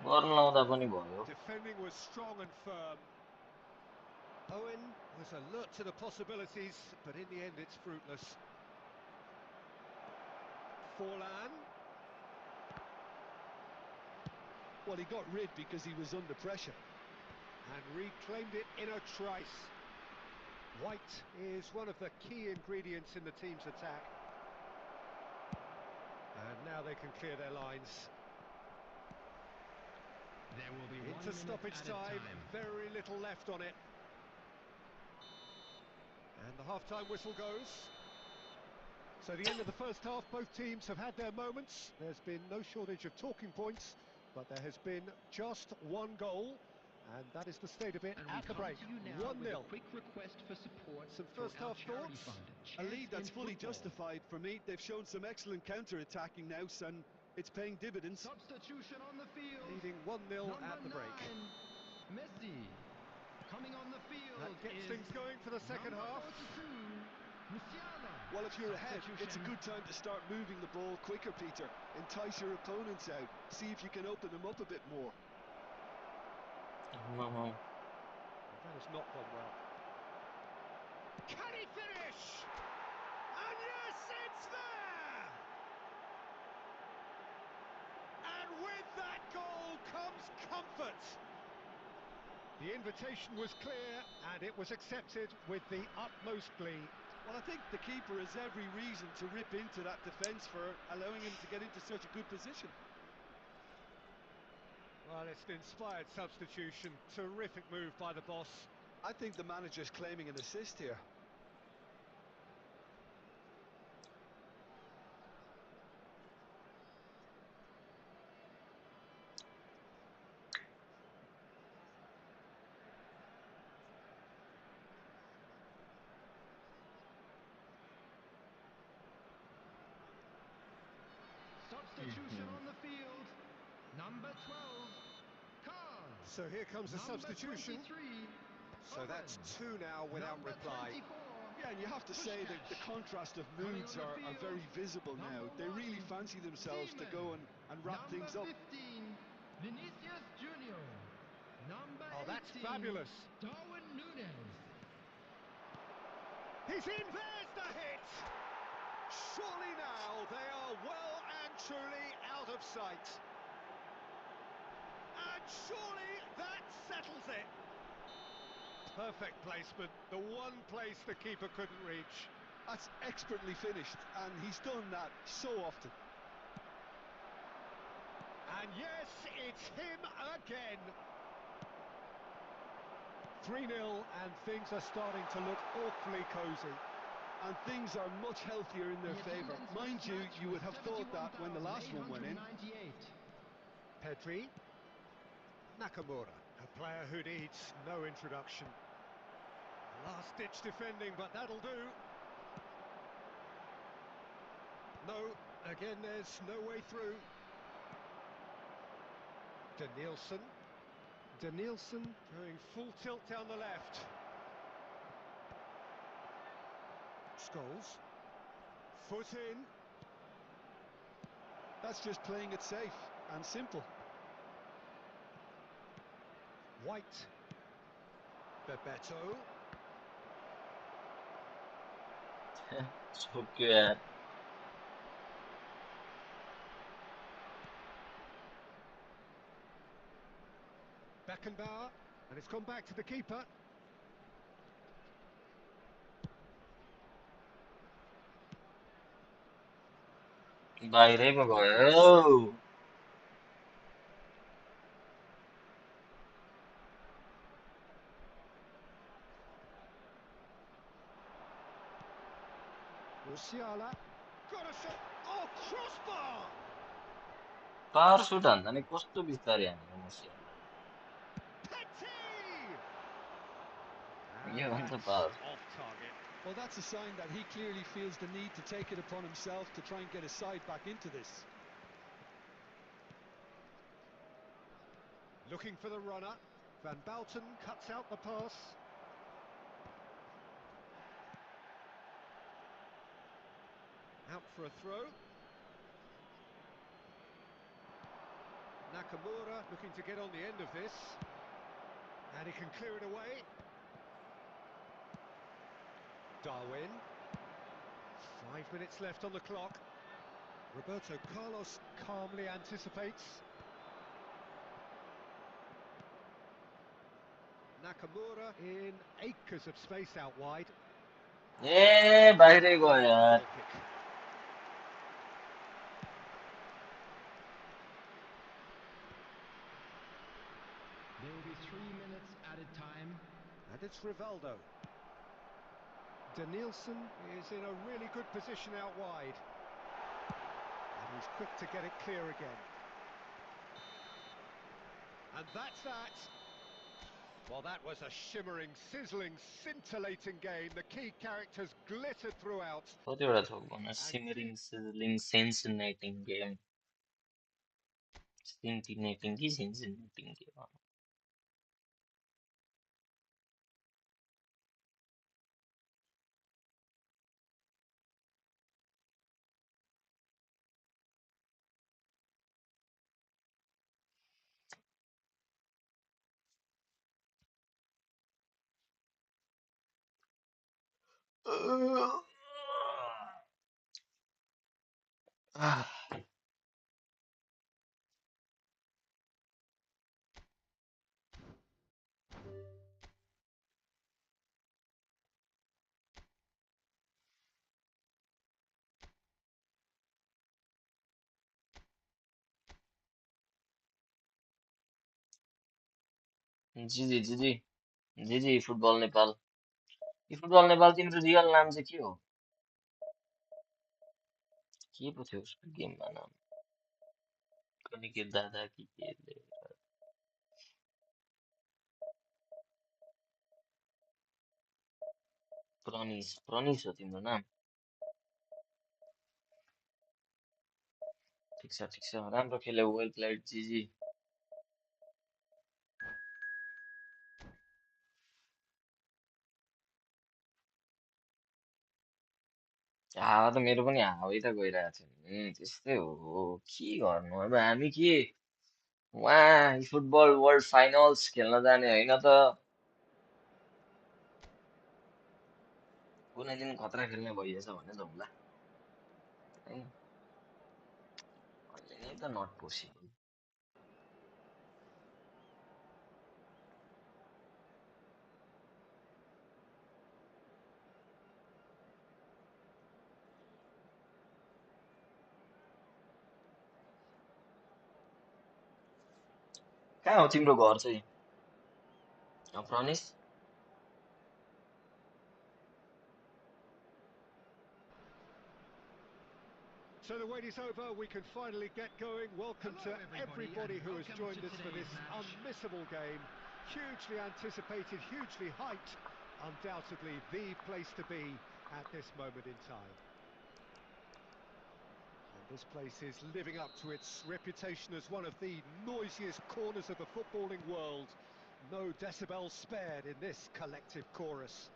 गर्न लाउँदा पनि भयो Defending was strong and firm. Owen was alert to the possibilities, but in the end it's fruitless. Forlan. Well, he got rid because he was under pressure. And reclaimed it in a trice. White is one of the key ingredients in the team's attack. And now they can clear their lines. There will be Into stoppage time, very little left on it. And the half-time whistle goes. So the end of the first half, both teams have had their moments. There's been no shortage of talking points, but there has been just one goal, and that is the state of it at the break. 1-0. Quick request for support. Some first half thoughts? A lead that's fully justified for me. They've shown some excellent counter-attacking now, and it's paying dividends. Substitution on the field. Leading 1-0 at the break. Messi coming on the field. That gets things going for the second half. Well, if you're ahead, it's a good time to start moving the ball quicker, Peter. Entice your opponents out. See if you can open them up a bit more. That has not gone well. Can he finish? And yes, it's there! And with that goal comes comfort. The invitation was clear, and it was accepted with the utmost glee. Well, I think the keeper has every reason to rip into that defence for allowing him to get into such a good position. Well, it's an inspired substitution. Terrific move by the boss. I think the manager's claiming an assist here. Substitution on the field. Number 12. Carl. So here comes the substitution. 23, So that's two now without reply. Yeah, and you have to say that the contrast of moods are very visible now. They really fancy themselves to go and wrap things up. Number 15, Vinicius Junior. Number Oh, that's 18, fabulous. Darwin Núñez. He's in, there's the hit! Surely now they are well and truly out of sight. And surely that settles it. Perfect placement, the one place the keeper couldn't reach. That's expertly finished, and he's done that so often. And yes, it's him again. 3-0, and things are starting to look awfully cosy. And things are much healthier in their favour. Mind you, you would have thought that when the last one went in. Pedri. Nakamura, a player who needs no introduction. Last-ditch defending, but that'll do. No, again, there's no way through. Danielson. Danielson going full tilt down the left. Scholes. Foot in. That's just playing it safe and simple. White. Bebeto. So good. Beckenbauer, and it's gone back to the keeper. বাইরে গયો Musiala. Got a shot. Oh, crossbar! कार shoot हान्दा नि कस्तो बिस्तारै हानेको Musiala यो भन्छ power Off target. Well, that's a sign that he clearly feels the need to take it upon himself to try and get his side back into this. Looking for the runner. Van Bouten cuts out the pass. Out for a throw. Nakamura looking to get on the end of this. And he can clear it away. Darwin. 5 minutes left on the clock. Roberto Carlos calmly anticipates. Nakamura in acres of space out wide. ए बाहिरै गयो यार There will be 3 minutes added time. And it's Rivaldo. Danielson is in a really good position out wide. And he's quick to get it clear again. And that's that. Well, that was a shimmering, sizzling, scintillating game. The key characters glittered throughout. कतिवटा थोक भन्न simmering, sizzling, cincinnating game. Cincinnating कि cincinnating के भन्न. जी football Nepal football Nepal तिम्रो real नाम चाहिँ के हो के पो थियो उसको गेममा नाम कुनै के दादा कि के प्रनिस हो तिम्रो नाम ठिक छ राम्रो खेल्यो वेल प्लेड जी हावा त मेरो पनि हावै त गइरहेको थियो नि त्यस्तै हो के गर्नु अब हामी के वहाँ फुटबल वर्ल्ड फाइनल्स खेल्न जाने होइन त कुनै दिन खतरा खेल्ने भइएछ भने त होला हैन अहिले नै त नट पोसिबल कहाँ हो तिम्रो घर चाहिँ Pranish So the wait is over, we can finally get going. Welcome to everybody who has joined us for this unmissable game. Hugely anticipated, hugely hyped. Undoubtedly the place to be at this moment in time. And this place is living up to its reputation as one of the noisiest corners of the footballing world. No decibels spared in this collective chorus.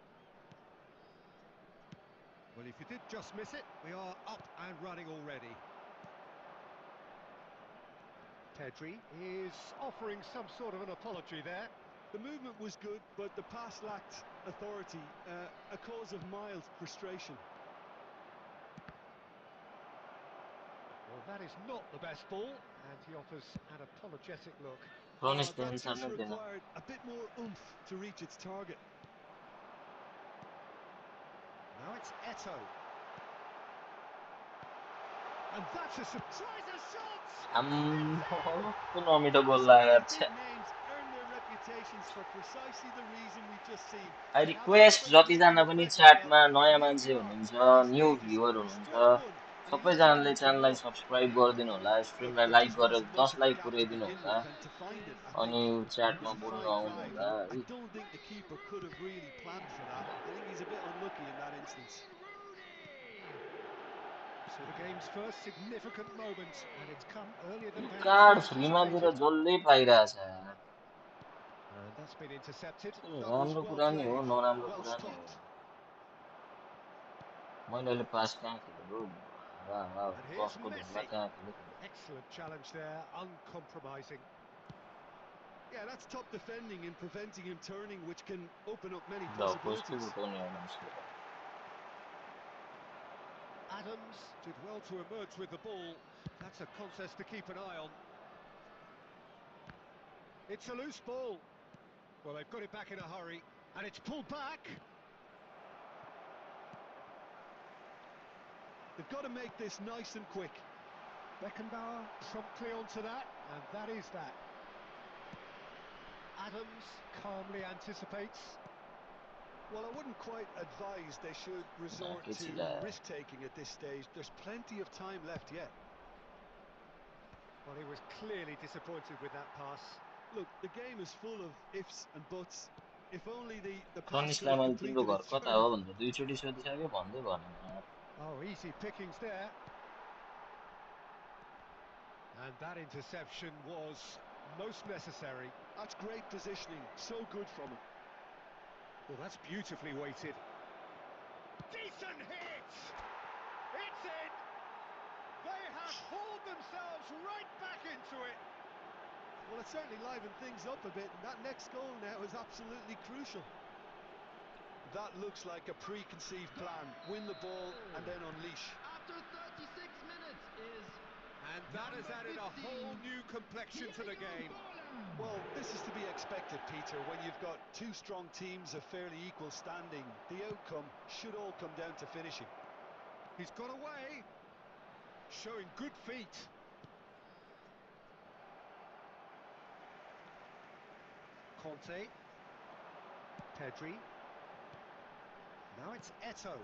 Well, if you did just miss it, we are up and running already. Pedri is offering some sort of an apology there. The movement was good, but the pass lacked authority, a cause of mild frustration. Well, that is not the best ball, and he offers an apologetic look. Pranish That tension just नै थिएन required a bit more oomph to reach its target. Now it's Eto. And that's a surprise shot! कुन अमिलो गोल लाग्यो Big names earn their reputations for precisely the reason we've just seen. I request जतिजना पनि च्याटमा नयाँ मान्छे हुनुहुन्छ new viewer हुनुहुन्छ सबैजनाले च्यानललाई सब्स्क्राइब गरिदिनु होला स्ट्रिमलाई लाइक गरेर 10 लाइक पुर्याइदिनु होला अनि च्याटमा बोल्न आउनु होला I don't think the keeper could have really planned for that. I think he's a bit unlucky in that instance. So the game's first significant moment, and it's come earlier than perhaps card we फ्रीमा दिएर anticipated. जसले पाइरहेछ And that's been intercepted. राम्रो कुरा नि हो नराम्रो कुरा नि हो मैले अहिले पास कहाँ खेलेको दसको ढुङ्गा कहाँ खेलेको Excellent challenge there, uncompromising. Yeah, that's top defending and preventing him turning, which can open up many ल खोस्टी possibilities. उठाउने idioms Adams did well to emerge with the ball. That's a contest to keep an eye on. It's a loose ball. Well, they've got it back in a hurry, and it's pulled back. They've got to make this nice and quick. Beckenbauer promptly onto that, and that is that. Adams calmly anticipates. Well, I wouldn't quite advise they should resort to खिचिला है risk-taking at this stage. There's plenty of time left yet. Well, he was clearly disappointed with that pass. Look, the game is full of ifs and buts. If only the pass could क्रनिसलाई have मैले तिम्रो completed घर its कता journey. हो भनेर दुईचोटि सोधिसक्यो भन्दै भनेन यार Oh, easy pickings there. And that interception was most necessary. That's great positioning. So good from him. Well, that's beautifully weighted. Decent hit! It's in! They have hauled themselves right back into it. Well, it certainly livened things up a bit, and that next goal now is absolutely crucial. That looks like a preconceived plan. Win the ball and then unleash. After 36 minutes is And that has added a whole new complexion to the game. Well, this is to be expected, Peter. When you've got two strong teams of fairly equal standing, the outcome should all come down to finishing. He's got away, showing good feet. Conte. Pedri. Now it's Eto'o.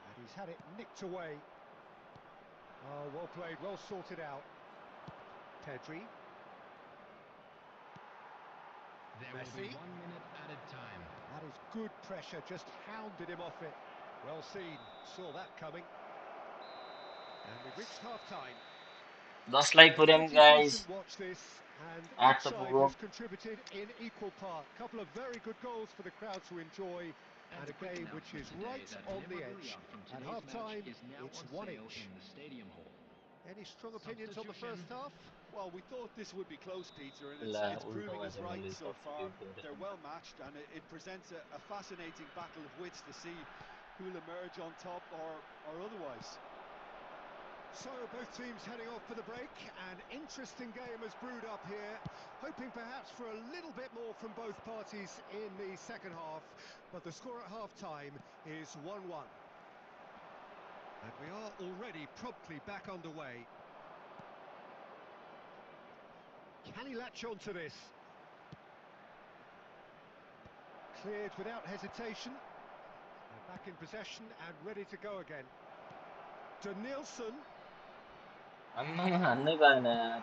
And he's had it nicked away. Oh, well played, well sorted out. Pedri. there will Messi. be 1 minute added time. That is good pressure, just hounded him off it. Well seen, saw that coming. And we've reached half-time. 10 like पुर्याम Pretty guys decent watch this, and 8 each त side पुगौँ has contributed in equal part. Couple of very good goals for the crowd to enjoy, and a game which is right on the edge. At half-time, it's one each. In the stadium hall. Any strong opinions on the first half? Well, we thought this would be close, Peter, and ला it's proving उल्टोमा us चाहिँ right मैले so far. Substitute They're गरेको well matched, and it presents a fascinating battle of wits to see who'll emerge on top or otherwise. So both teams heading off for the break. An interesting game has brewed up here, hoping perhaps for a little bit more from both parties in the second half, but the score at half-time is 1-1. And we are already promptly back underway. Can he latch on to this? Cleared without hesitation. They're back in possession and ready to go again. Danielson. आम्मामा हान्नै पाएन यार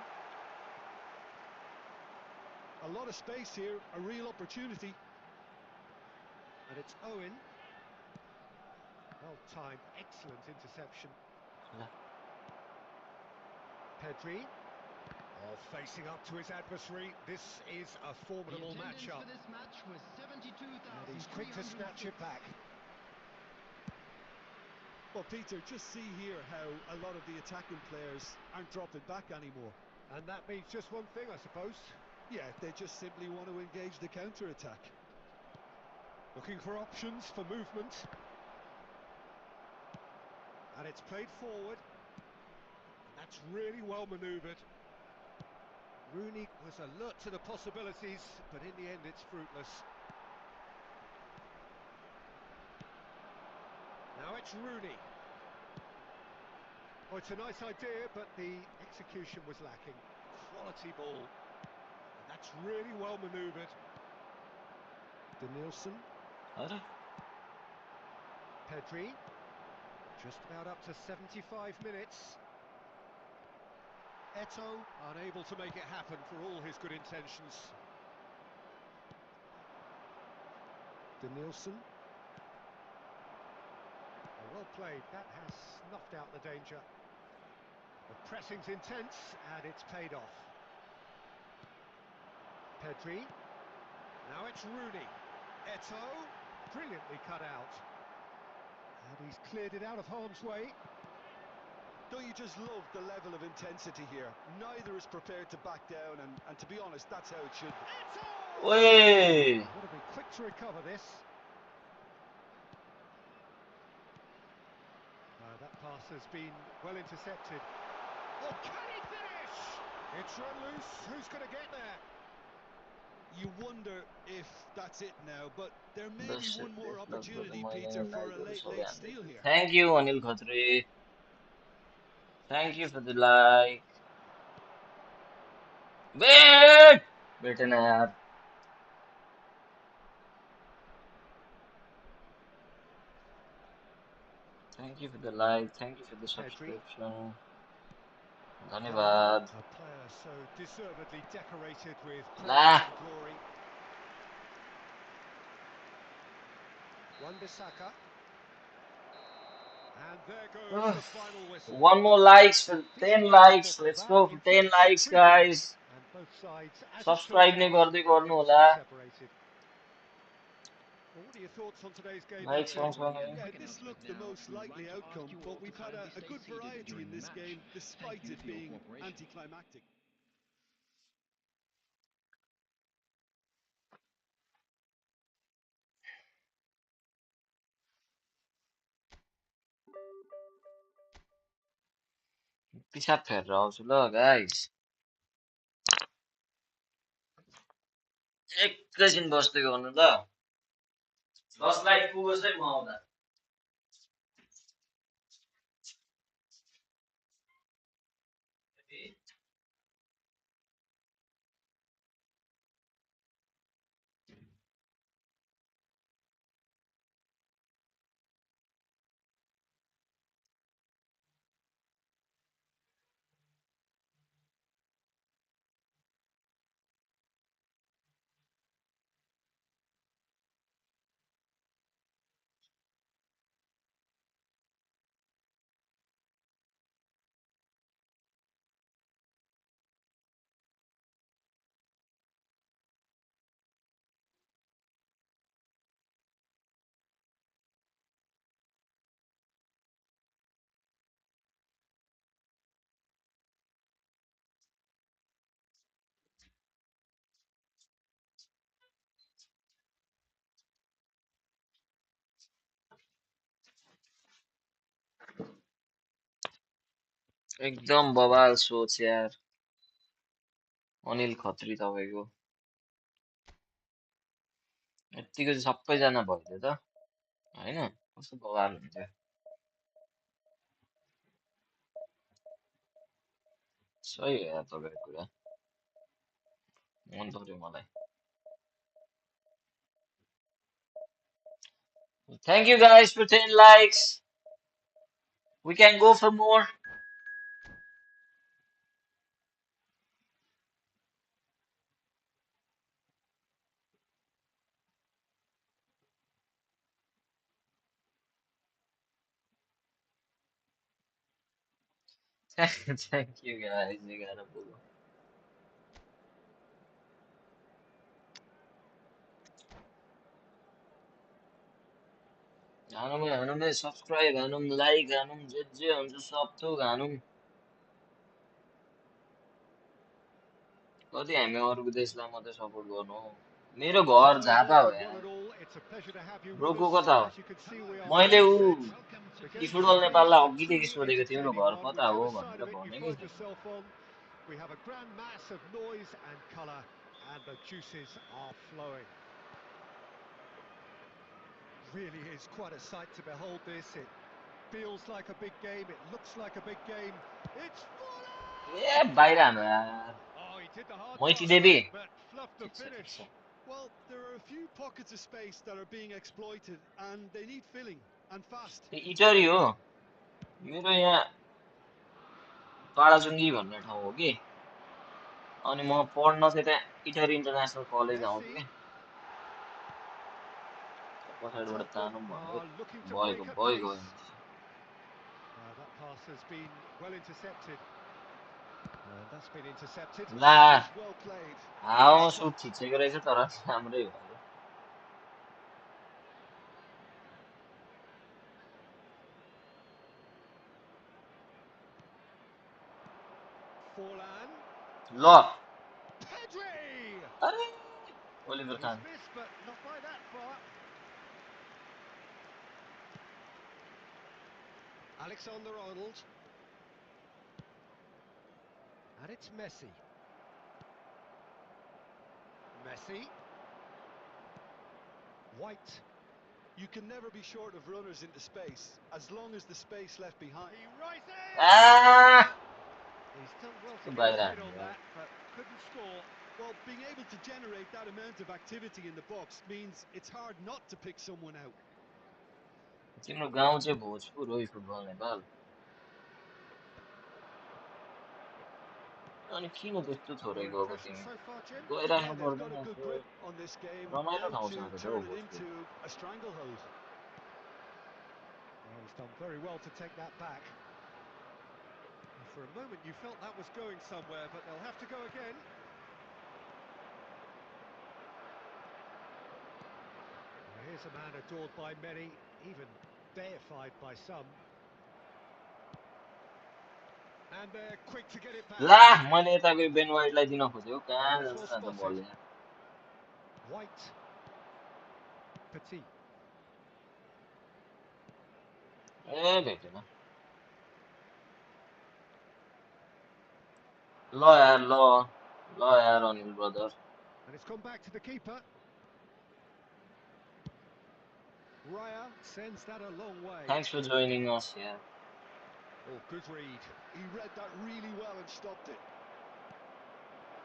A lot of space here, a real opportunity. And it's Owen. Well timed, excellent interception. La Pedri. Oh, facing up to his adversary. This is a formidable The attendance matchup. for this match was And he's quick to snatch it 72,306. back. Well, Peter, just see here how a lot of the attacking players aren't dropping back anymore. And that means just one thing, I suppose. Yeah, they just simply want to engage the counter-attack. Looking for options for movement. And it's played forward. And that's really well manoeuvred. Rooney was alert to the possibilities, but in the end it's fruitless. Now it's Rooney. Oh, it's a nice idea, but the execution was lacking. Quality ball. And that's really well manoeuvred. Danielson. अरे Pedri. Just about up to 75 minutes. Eto'o unable to make it happen for all his good intentions. Danielson. Oh, well played, that has snuffed out the danger. The pressing's intense and it's paid off. Pedri. Now it's Rooney. Eto'o, brilliantly cut out. And he's cleared it out of harm's way. Don't you just love the level of intensity here? Neither is prepared to back down, and to be honest, that's how it should be. Eto'o! ओए Got to be quick to recover this. That pass has been well intercepted. Oh, can he finish? It's run loose. Who's going to get there? You wonder if that's it now, but there may be 10 one more replace लगभग opportunity, मैले Peter, for a लाइकहरु सबै late हान्दै steal थिएँ here. Thank you Anil Khatri thank you for the like wait बेटे ना यार Thank you for the like, thank you for the Pedri, subscription. Varane, धन्यवाद. a player so deservedly decorated with praise Lah. and glory. Wan-Bissaka. And there goes the final whistle. One more likes for Decent 10 goal likes. for Let's that. go for 10 Impressive likes, free kick. guys. And both sides, as it turns Subscribe नै out, गर्दै गर्नु able to होला. be separated. Well, what are your thoughts on today's game, Likes Matthew? सँगसँगै. Yeah, this looked the most likely outcome, but we've had a good variety in this game, despite it being anticlimactic. पिसाब फेरेर आउँछु ल guys. एकैछिन बस्दै गर्नु ल. 10 like पुगोस् है म आउँदा. एकदम बवाल सोच यार. अनिल खत्री तपाईको. यतिको चाहिँ सबैजना भइदियो त. हैन? कस्तो बवाल हुन्थ्यो. सही हो यार तपाईको कुरा. मन पर्यो मलाई. Thank you guys for 10 likes. We can go for more. Thank you guys. You gotta pull. हानुमै सब्सक्राइब हानुम लाइक हानुम जे हुन्छ सब थोक हानुम. कति हामी अरूको देशलाई मात्रै सपोर्ट गर्नु हो. मेरो घर झापा हो यार. ब्रोको कता हो? मैले efootball नेपाललाई अघिदेखि सोधेको तिम्रो घर कता हो भनेर भने नि. We have a grand mass of noise and colour, and the juices are flowing. Really is quite a sight to behold this. It feels like a big game, it looks like a big game. It's full! ए बाहिर हानु यार. Oh, he did the hard Moiti part, Devi. but fluffed the finish. Well, there are a few pockets of space that are being exploited, and they need filling, and fast. इटरी हो. मेरो यहाँ पाडाचुङ्गी भन्ने ठाउँ हो कि. अनि म पढ्न चाहिँ त्यहाँ इटरी इन्टरनेसनल कलेज आउँछु कि. पछाडिबाट तानौँ भनेको गयो. That pass has been well intercepted. That's been intercepted. ला Well played. हावामा सुट थिचेको रहेछ तर राम्रै भयो. Forlan. ल Pedri! अरे ओलिभर He's खान. missed, but not by that far. Alexander-Arnold. And it's Messi. Messi. White. You can never be short of runners into space, as long as the space left behind. He rises! Ah! He's done well to By get that, ahead on yeah. that, but couldn't score. Well, being able to generate that amount of activity in the box means it's hard not to pick someone out. तिम्रो गाउँ चाहिँ भोजपुर हो football Nepal अनि किन त्यस्तो थोरै Your गएको impression तिमी so far, Jim? Yeah, गइराख्नु they've got पर्दैन a good Yesso grip on this game, रमाइलो able ठाउँ छ to त हौ turn it Bhojpur into a stranglehold. Well, he's done very well to take that back. For a moment you felt that was going somewhere, but they'll have to go again. Well, here's a man adored by many, even deified by some. And they're quick to get it back. ला मैले यताको Ben वाइटलाई दिन खोजेको कहाँ That's जान्छ well त बल spotted. यहाँ White. Petit. ए भेटेन ल यार ल ल यार Anil brother And it's gone back to the keeper. Raya sends that a long way. Thanks for joining us यार Oh, good read. He read that really well and stopped it.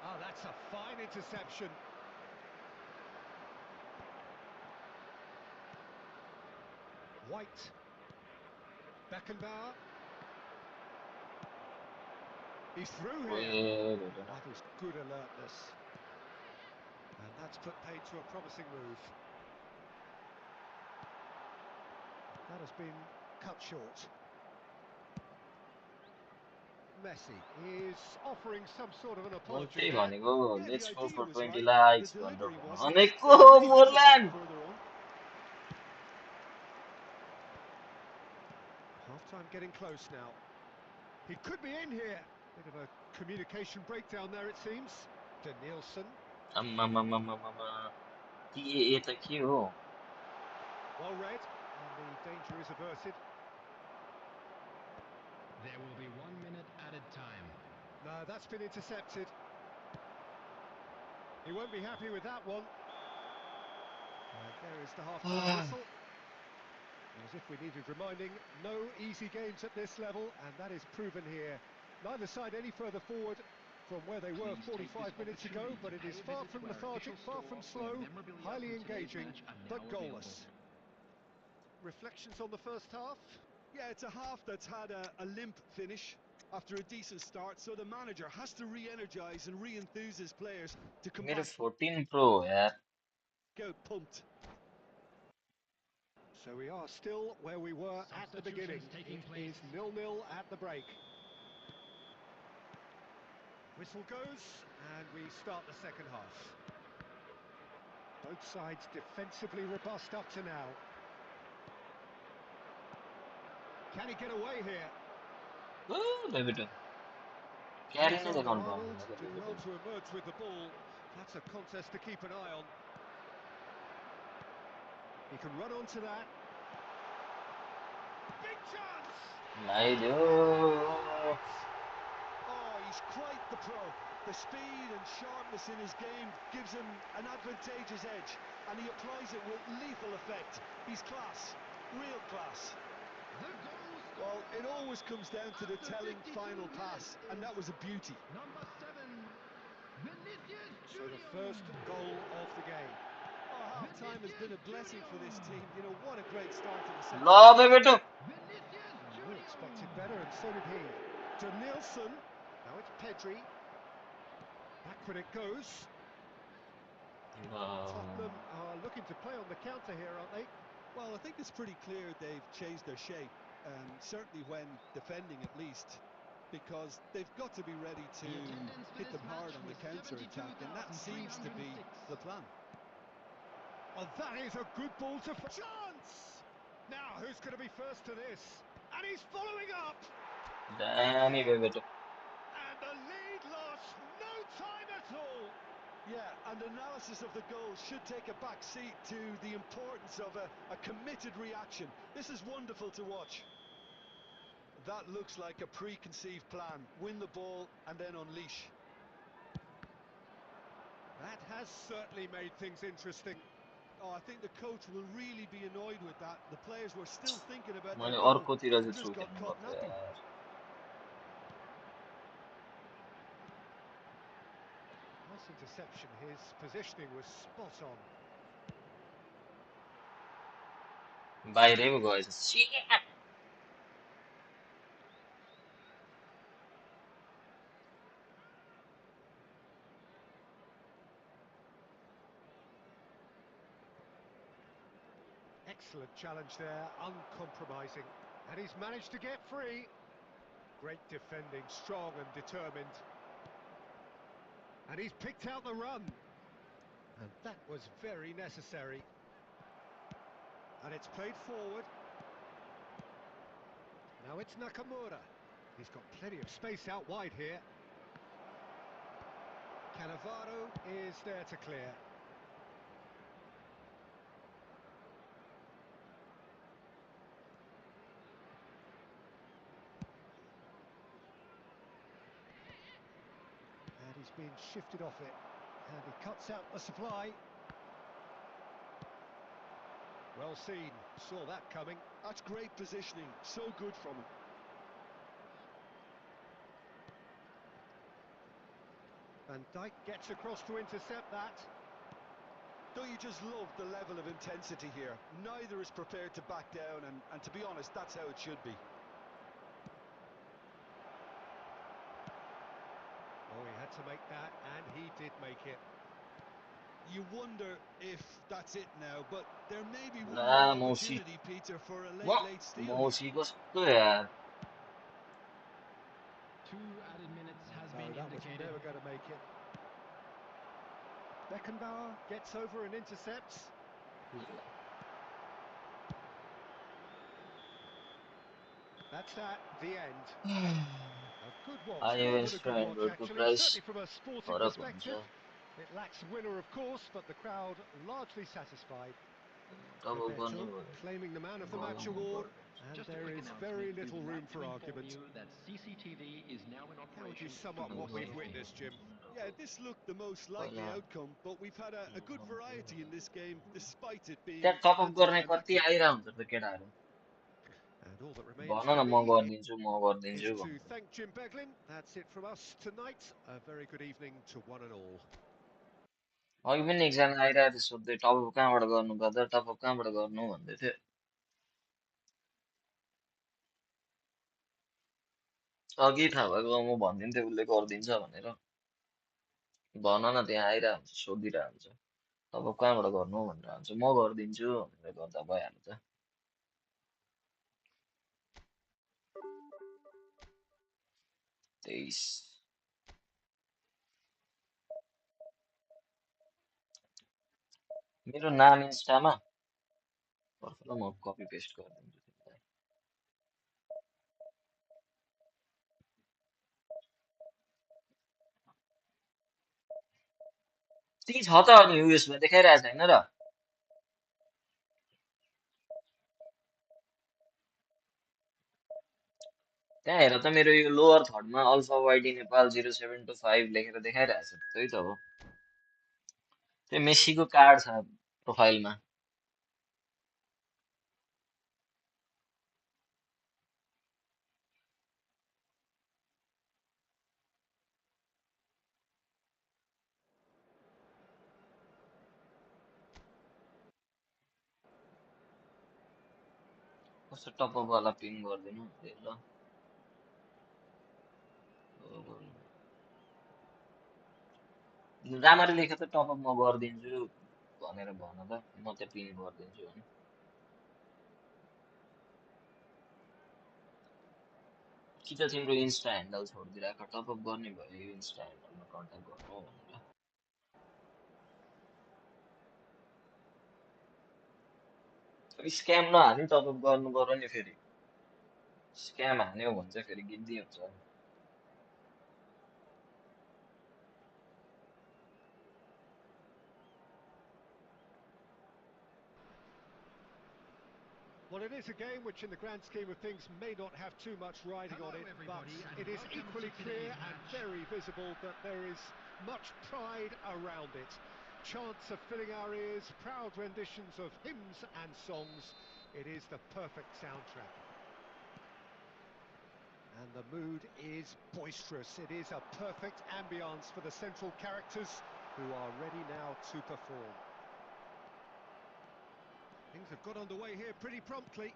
Ah, that's a fine interception. White. Beckenbauer. He's through ओए here. भेटेन That is good alertness. And that's put paid to a promising move. That has been cut short. Messi is offering some sort of an मैले apology त्यही there. भनेको Yeah, let's the go idea for was 20 right. The likes भनेर delivery wasn't. भनेको They really should have gone Moreland further on. Half-time getting close now. He could be in here. Bit of a communication breakdown there, it seems. Danielson. आम्मामामामामा TA त के हो Well read. And the danger is averted. There will be 1 minute added time. No, that's been intercepted. He won't be happy with that one. And there is the half-time whistle. As if we needed reminding, no easy games at this level, and that is proven here. Neither side any further forward from where they were 45 minutes ago, but it is far from lethargic, far from slow, highly engaging, but goalless. Reflections on the first half? Yeah, it's a half that's had a limp finish after a decent start, so the manager has to re-energise and re-enthuse his players to come मेरो back 14 pro हो यार out pumped. So we are still where we were at the beginning. It is 0-0 at the break. Whistle goes, and we start the second half. Both sides defensively robust up to now. Can he get away here? भेटेन क्यारी नै Alexander देखाउनु Arnold पाउँदैन did well to emerge with the ball. That's a contest to keep an eye on. He can run onto that. Big chance! लगाइदियो Oh, he's quite the pro. The speed and sharpness in his game gives him an advantageous edge, and he applies it with lethal effect. He's class, real class. Well, it always comes down to the telling final pass, and that was a beauty. Number 7, Vinicius So the Junior. first goal of the game. Oh, half-time has been a blessing for this team. You know, what a great start to the second ल half. बे बेटो Vinicius We Junior. expected better, and so did he. Danielson. Now it's Pedri. Backward it goes. Tottenham are looking to play on the counter here, aren't they? Well, I think it's pretty clear they've changed their shape, certainly when defending at least, because they've got to be ready to The attendance for hit this them hard match on the was counter-attack, and that seems to be 72,306. the plan. Oh, that is a good ball to... Chance! Now, who's going to be first to this? And he's following up! दामी बे बेटो And the lead lost no time at all! Yeah, and analysis of the goal should take a back seat to the importance of a committed reaction. This is wonderful to watch. That looks like a preconceived plan. Win the ball and then unleash. That has certainly made things interesting. Oh, I think the coach will really be annoyed with that. The players were still thinking about their मैले goal अर्कोतिर and चाहिँ just got चुकेर्नु caught पर्छ napping. यार Nice interception. His positioning was spot on. बाहिरै पो गएछ Shit! Excellent challenge there, uncompromising. And he's managed to get free. Great defending, strong and determined. And he's picked out the run. And that was very necessary. And it's played forward. Now it's Nakamura. He's got plenty of space out wide here. Cannavaro is there to clear. And he's been shifted off it. And he cuts out the supply. Well seen, saw that coming. That's great positioning, so good from him. Van Dijk gets across to intercept that. Don't you just love the level of intensity here? Neither is prepared to back down, and to be honest, that's how it should be. Oh, he had to make that, and he did make it. You wonder if that's it now, but there may be one La more मौसी opportunity, Peter, for a म late steal here. मौसी कस्तो यार 2 added minutes has No, been that was indicated. never going to make it. Beckenbauer gets over and intercepts. That's that, the end. A good watch, I more always than a good try and watch road to actually, price certainly from a sporting फरक perspective. हुन्छ It lacks winner, of course, but the crowd largely satisfied. Top up Roberto गर्नु claiming the man of the match गर्नु award, पर्ने and Just a there quick is announcement. very We little would room like for to inform argument. you that CCTV is now in How would you operation sum for up your what we've safety. witnessed, Jim? Yeah, this looked the most likely पहिला outcome, but we've had a good variety in this game, despite it being त्यहाँ top up गर्ने कति anticlimactic. आइरहेको हुन्छ त केटाहरू And all that remains भन for न म me गरिदिन्छु म is गरिदिन्छु to भन्नु thank Jim Beglin. That's it from us tonight. A very good evening to one and all. अघि पनि एकजना आइरहेको थियो सोध्दै टप अप कहाँबाट गर्नु गर्दा टप अप कहाँबाट गर्नु भन्दै थियो अघि थाहा भएको म भनिदिन्थेँ उसले गरिदिन्छ भनेर भन न त्यहाँ आइरहेको हुन्छ सोधिरहेको हुन्छ टप अप कहाँबाट गर्नु भनेर हुन्छ म गरिदिन्छु भनेर गर्दा भइहाल्छ 23 मेरो नाम इन्स्टामा पर्खल म कपी पेस्ट गरिदिन्छु तिमीलाई ती छ त अनि युएसमा देखाइरहेको छैन र त्यहाँ हेर त मेरो यो लोअर थर्डमा अल्फा वाइडी नेपाल 0725 लेखेर देखाइरहेछ त्यही त हो त्यो मेस्सीको कार्ड छ प्रोफाइलमा कस्तो टपअप वाला पिङ गरिदिनु ल राम्ररी लेखेर त टपअप म गरिदिन्छु भनेर भन त म त पिङ गरिदिन्छु भने कि त तिम्रो इन्स्टा ह्यान्डल छोडिदिइराख टपअप गर्ने भयो यो इन्स्टा ह्यान्डलमा कन्ट्याक्ट गर्नु भनेर स्क्याम नहानी टपअप गर्नु पर्यो नि फेरि स्क्याम हान्यो भने चाहिँ फेरि गिन्ती हुन्छ Well, it is a game which in the grand scheme of things may not have too much riding on it, but it is equally clear and very visible that there is much pride around it. Chants are filling our ears, proud renditions of hymns and songs. It is the perfect soundtrack. And the mood is boisterous. It is a perfect ambience for the central characters who are ready now to perform. Things have got underway here pretty promptly.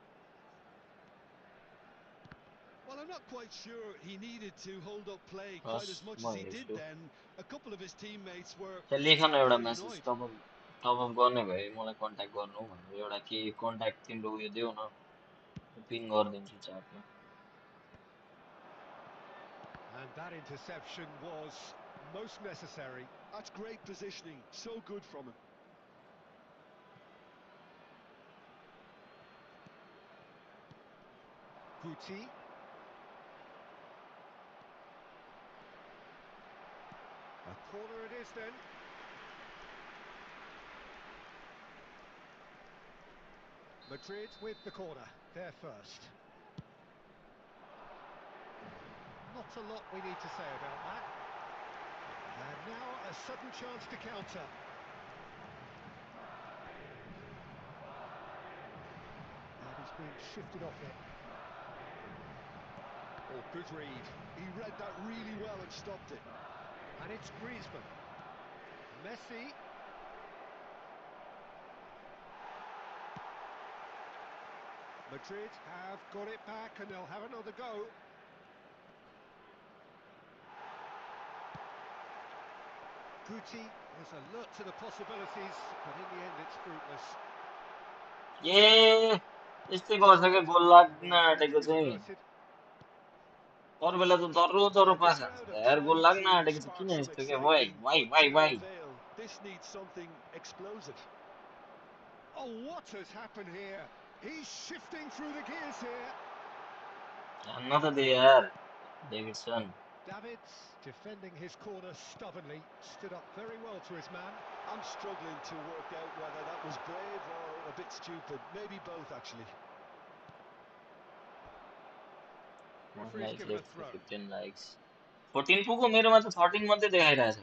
Well, I'm not quite sure he needed to hold up play quite as Plus, much as he my did issue. then. A couple of his teammates were लेखन एउटा very message annoyed. Top up गर्ने भए मलाई contact गर्नु भनेर एउटा के contact तिम्रो उयो देऊ न पिन गरिदिन्छु च्याटमा And that interception was most necessary. That's great positioning, so good from him. Guti. A corner it is then. Madrid with the corner, there first. Not a lot we need to say about that. And now a sudden chance to counter. And he's being shifted off it. Oh, good read. He read that really well and stopped it. And it's Griezmann. Messi. Madrid have got it back and they'll have another go. Guti was alert to the possibilities, but in the end it's fruitless. ए यस्तै गर्छ के गोल लाग्न आँटेको चाहिँ अरू बेला त दर्रो पास हान्छ यार गोल लाग्न आँटेको चाहिँ किन यस्तो के वाइ This needs something explosive. Oh, what has happened here? He's shifting through the gears here. हान्न त दे यार Davidson Davids defending his corner stubbornly, stood up very well to his man. I'm struggling to work out whether that was brave or a bit stupid. Maybe both, actually. Referee's given a throw. 15 likes 14 पुग्यो मेरोमा त 13 मात्रै देखाइरहेछ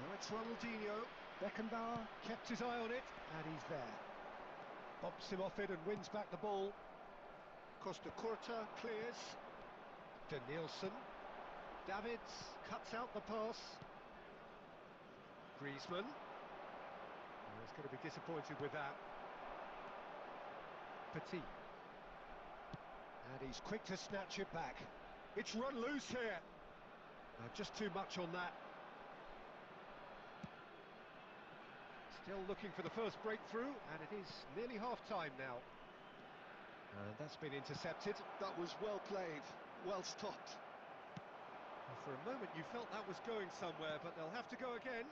Now it's Ronaldinho. Beckenbauer kept his eye on it, and he's there. Bumps him off it and wins back the ball. Costa Curta clears. Danielson. Davids cuts out the pass. Griezmann. Oh, he's going to be disappointed with that. Petit. And he's quick to snatch it back. It's run loose here. Just too much on that. Still looking for the first breakthrough, and it is nearly half-time now. And that's been intercepted. That was well played, well stopped. And for a moment you felt that was going somewhere, but they'll have to go again.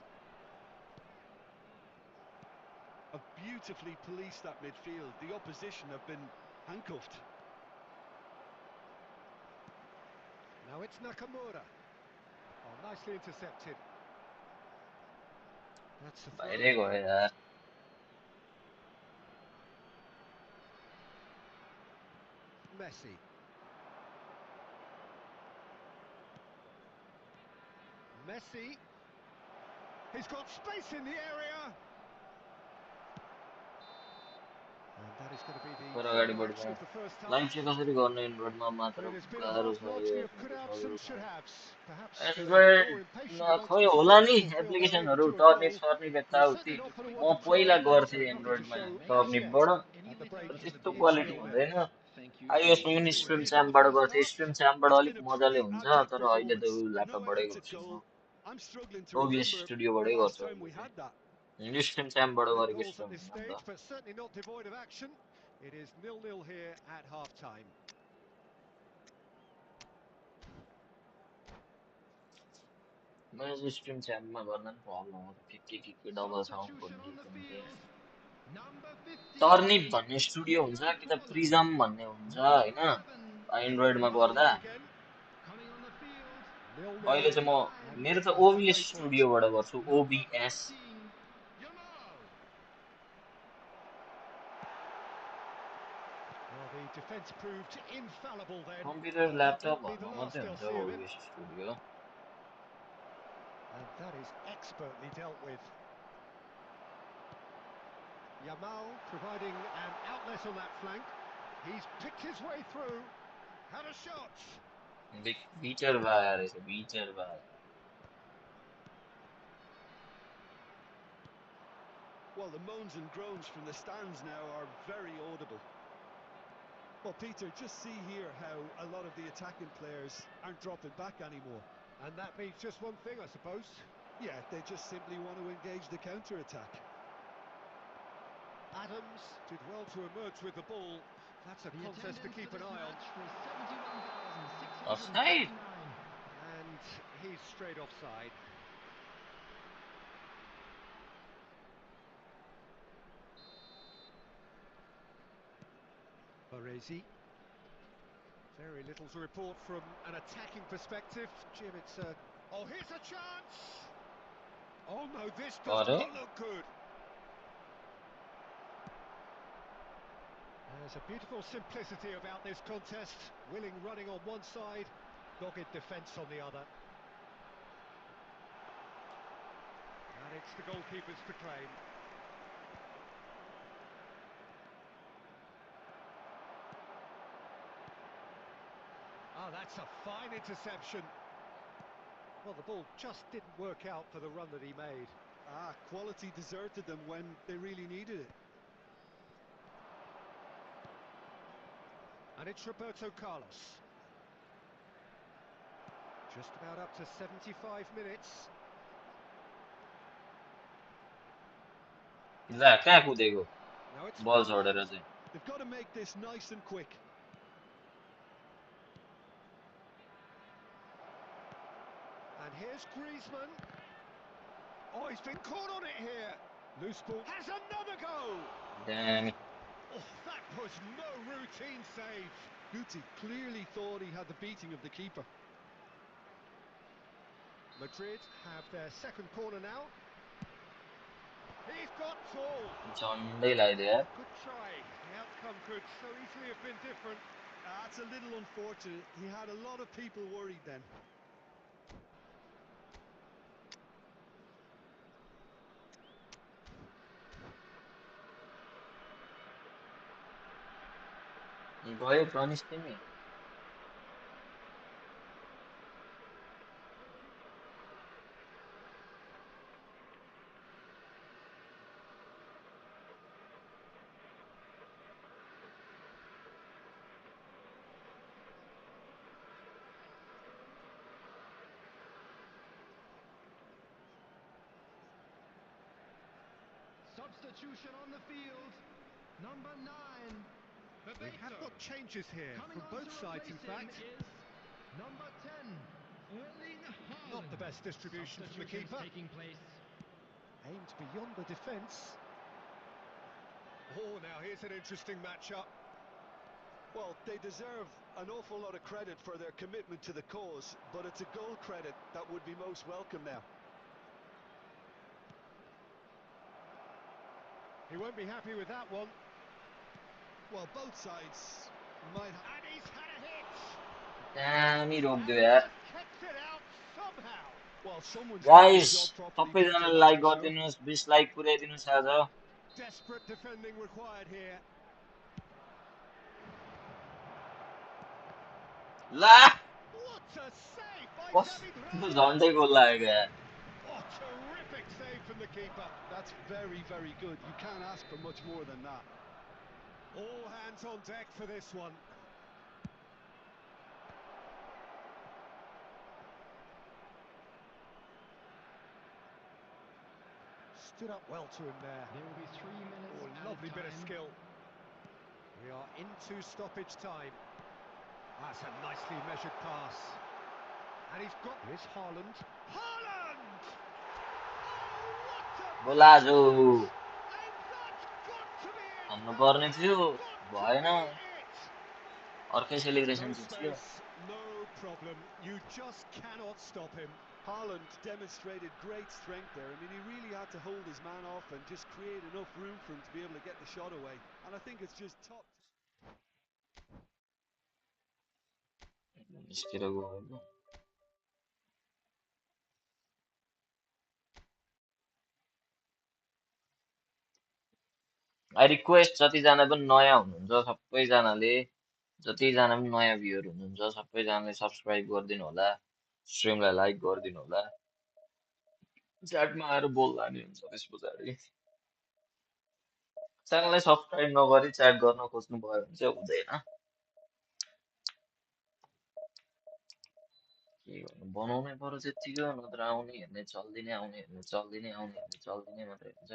Have beautifully policed that midfield. The opposition have been handcuffed. Now it's Nakamura. Oh, nicely intercepted. That's the throw. बाहिरै गयो यार Messi. Messi. He's got space in the area. And that is going to be the पर final अगाडि action बढ्छ of the first live half. चाहिँ कसरी गर्ने एन्ड्रोइडमा मात्र It has been a गाह्रो half छ यो largely of एप्समा could चाहिँ haves सजिलो and should छैन haves. Perhaps they were more impatient एन्ड्रोइडमा amongst खोइ the होला supporters नि to fulfil their एप्लिकेसनहरू overdue turnip goal. सर्निप But it's यताउति certainly not what it म was at the पहिला time, गर्थेँ so nothing to एन्ड्रोइडमा show as yet. टर्निपबाट At the break, तर त्यस्तो it's quality 0-0 हुँदैन Thank you. आइओएसमा पनि Two stream ahead in the च्याम्पबाट first गर्थेँ half. Stream च्याम्पबाट It's अलिक been a मजाले pretty हुन्छ abject तर अहिले त performance. No ल्यापटपबाटै effort at गर्छु goal. म I'm struggling to OBS remember the स्टुडियोबाटै last गर्छु time अहिले we had that. चाहिँ स्ट्रिम च्याम्पबाट No गरेको goals at स्ट्रिम this हुन stage, त but certainly not devoid of action. It is 0-0 here at half-time. मैले चाहिँ स्ट्रिम च्याम्पमा गर्दा पनि प्रब्लम हो के डबल साउन्ड खोलिदिएको टर्निप भन्ने स्टुडियो हुन्छ कि त प्रिजम भन्ने हुन्छ होइन एन्ड्रोइडमा गर्दा अहिले चाहिँ म मेरो त ओबिएस स्टुडियोबाट गर्छु OBS Well, the defence proved infallible then. Computer But that won't be the ल्यापटपहरूमा last मात्रै they'll हुन्छ see of him. OBS studio And that is expertly dealt with. Yamal providing an outlet on that flank. He's picked his way through. Had a shot. बिचर भयो रहेछ बिचर भयो Well, the moans and groans from the stands now are very audible. Well, Peter, just see here how a lot of the attacking players aren't dropping back anymore. And that means just one thing, I suppose. Yeah, they just simply want to engage the counter-attack. Adams did well to emerge with the ball. That's a contest to keep an eye on. Offside. And he's straight offside. Baresi. Very little to report from an attacking perspective. Jim, it's a... Oh, here's a chance! Oh no, this does not look good. There's a beautiful simplicity about this contest. Willing running on one side, dogged defence on the other. And it's the goalkeeper's to claim. Oh, that's a fine interception. Well, the ball just didn't work out for the run that he made. Quality deserted them when they really needed it. And it's Roberto Carlos. Just about up to 75 minutes. ला कहाँ कुदेको Now it's बल छोडेर चाहिँ They've got to make this nice and quick. And here's Griezmann. Oh, he's been caught on it here. Loose ball has another go. Damn. Oh, that was no routine save. Guti clearly thought he had the beating of the keeper. Madrid have their second corner now. He's got ball. झन्डै लगाइदियो यार Good try. The outcome could so easily have been different. That's a little unfortunate. He had a lot of people worried then. गयो प्रनिस तिमी Substitution on the field. Number 9. We have got changes here from both sides, in fact. Number 10. Erling Haaland. Not the best distribution from the keeper. Taking place. Aimed beyond the defence. Oh, now here's an interesting matchup. Well, they deserve an awful lot of credit for their commitment to the cause, but it's a goal credit that would be most welcome now. He won't be happy with that one. Well, both sides might have... And he's had a hit! दामी रोकिदियो And यार he's kept it out somehow. Well, someone's done guys their job properly, सबैजनाले Peter, like for sure. गरिदिनुस् 20 like पुर्याइदिनुस् आज Desperate defending required here. La What a save by कस्तो David झन्डै गोल लागेको यार Oh, terrific save from the keeper. That's very, very good. You can't ask for much more than that. All hands on deck for this one. Stood up well to him there. There will be 3 minutes. Oh, lovely bit of skill. We are into stoppage time. That's a nicely measured pass. And he's got... Here's Haaland. Haaland! Oh, what a... बोलाजु And that's got to be it! हान्नु पर्ने थियो भएन Got to be it! अर्कै celebration No थियो space, no problem. You just cannot stop him. Haaland demonstrated great strength there. I mean, he really had to hold his man off and just create enough room for him to be able to get the shot away. And I think it's just top. निस्केर गयो होइन I request जतिजना पनि नयाँ हुनुहुन्छ सबैजनाले जतिजना पनि नयाँ भ्युअर हुनुहुन्छ सबैजनाले सब्स्क्राइब गरिदिनु होला स्ट्रिमलाई लाइक गरिदिनु होला च्याटमा आएर बोल्दा नि हुन्छ त्यस पछाडि च्यानललाई सब्स्क्राइब नगरी च्याट गर्न खोज्नु भयो भने चाहिँ हुँदैन के गर्नु बनाउनै पर्यो त्यतिकै हो नत्र आउने हेर्ने चल्दिने आउने हेर्ने चल्दिने आउने हेर्ने चल्दिने मात्रै हुन्छ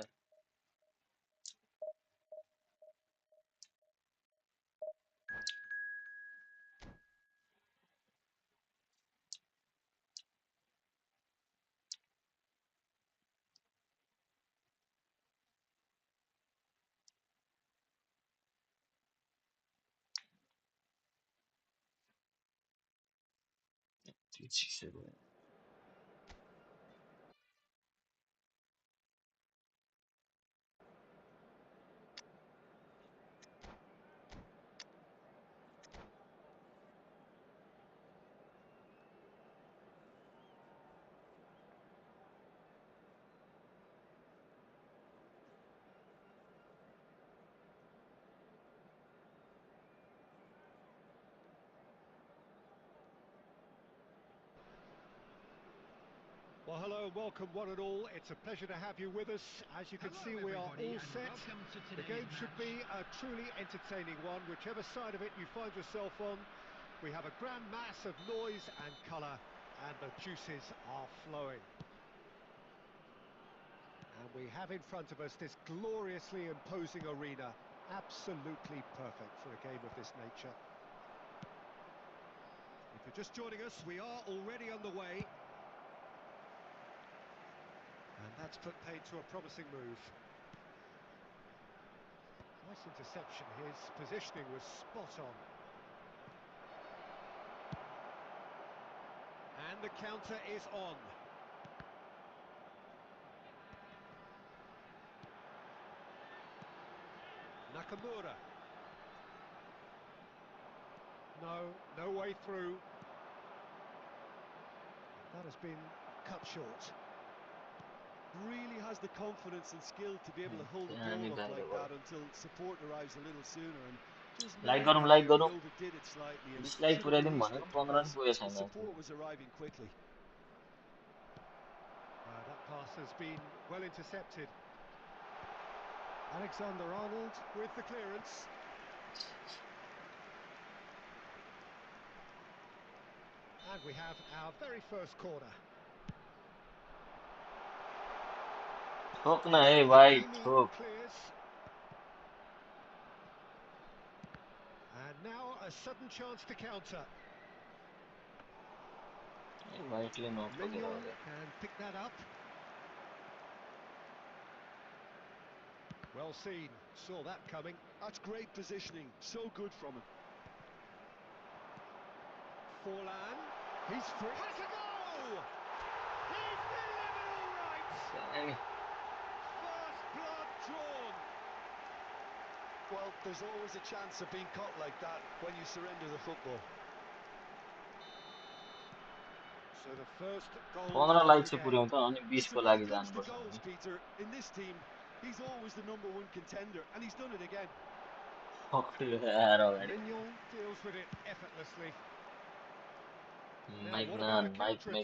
त्यो चिसो भयो Well, hello, welcome one and all. It's a pleasure to have you with us. As you can see, we are all set. The game should be a truly entertaining one, whichever side of it you find yourself on. We have a grand mass of noise and colour, and the juices are flowing. And we have in front of us this gloriously imposing arena, absolutely perfect for a game of this nature. If you're just joining us, we are already underway. And that's put paid to a promising move. Nice interception. His positioning was spot on. And the counter is on. Nakamura. No way through. That has been cut short. Really has the confidence and skill to be able to hold the ball up like that until support arrives a little sooner and just like गरौँ overdid it slightly and dislike should have पुर्याइदिउँ released भनेको it 15 नि because पुगेको the छैन support was arriving quickly. That pass has been well intercepted. Alexander-Arnold with the clearance. And we have our very first corner. ठोक न है भाइ ठोक Clears. And now a sudden chance to counter. भाइले नठोकेर हो can pick that up. Well seen, saw that coming. That's great positioning, so good from him. Forlan, he's free. Has a goal! He's delivered all right. First blood drawn. Well, there's always a chance of being caught like that when you surrender the football. So the first goal. 15 like चाहिँ पुर्याउँ त अनि 20 को लागि जानुपर्छ goals, Peter. In this team, he's always the #1 contender, and he's done it again. Mignon deals with it effortlessly. Magnan रहेछ खाली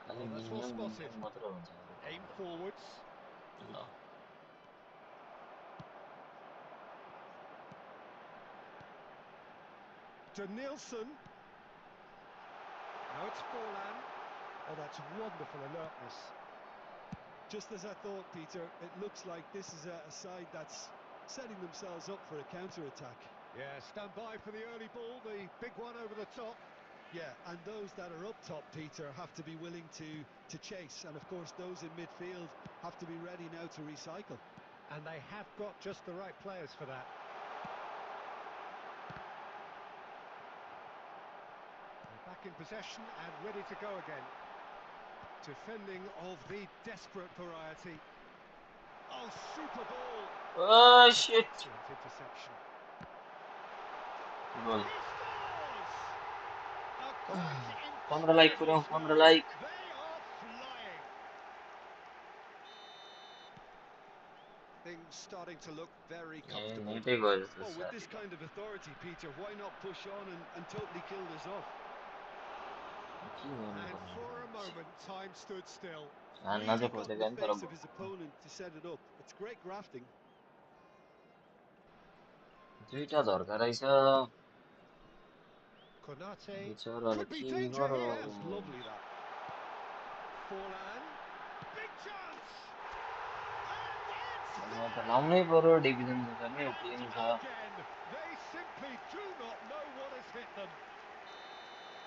Well, that's well spotted. मात्र हुन्छ Aim forwards. ल Denilson. Now it's Forlan. Oh, that's wonderful alertness. Just as I thought, Peter, it looks like this is a side that's setting themselves up for a counter-attack. Yeah, stand by for the early ball, the big one over the top. Yeah, and those that are up top, Peter, have to be willing to chase. And, of course, those in midfield have to be ready now to recycle. And they have got just the right players for that. Back in possession and ready to go again. Defending of the desperate variety. Oh, super ball! Oh shit! Interception. Goal. 15 like पुर्याउँ 15 like. They are flying. Things starting to look very comfortable. Well, with this kind of authority, Peter, why not push on and totally kill this off? And for a moment, time stood still. हान्न Really चाहिँ got in खोजेको the नि तर face of his opponent to set it up. It's great grafting. दुईटा धर्का रहेछ Konate बिचराले could be के danger गर्यो here. That was lovely, that. Forlan, big chance. And म it's त there. लाउनै पर्यो डिभिजन गर्ने ओपनिङ छ Again, they simply do not know what has hit them.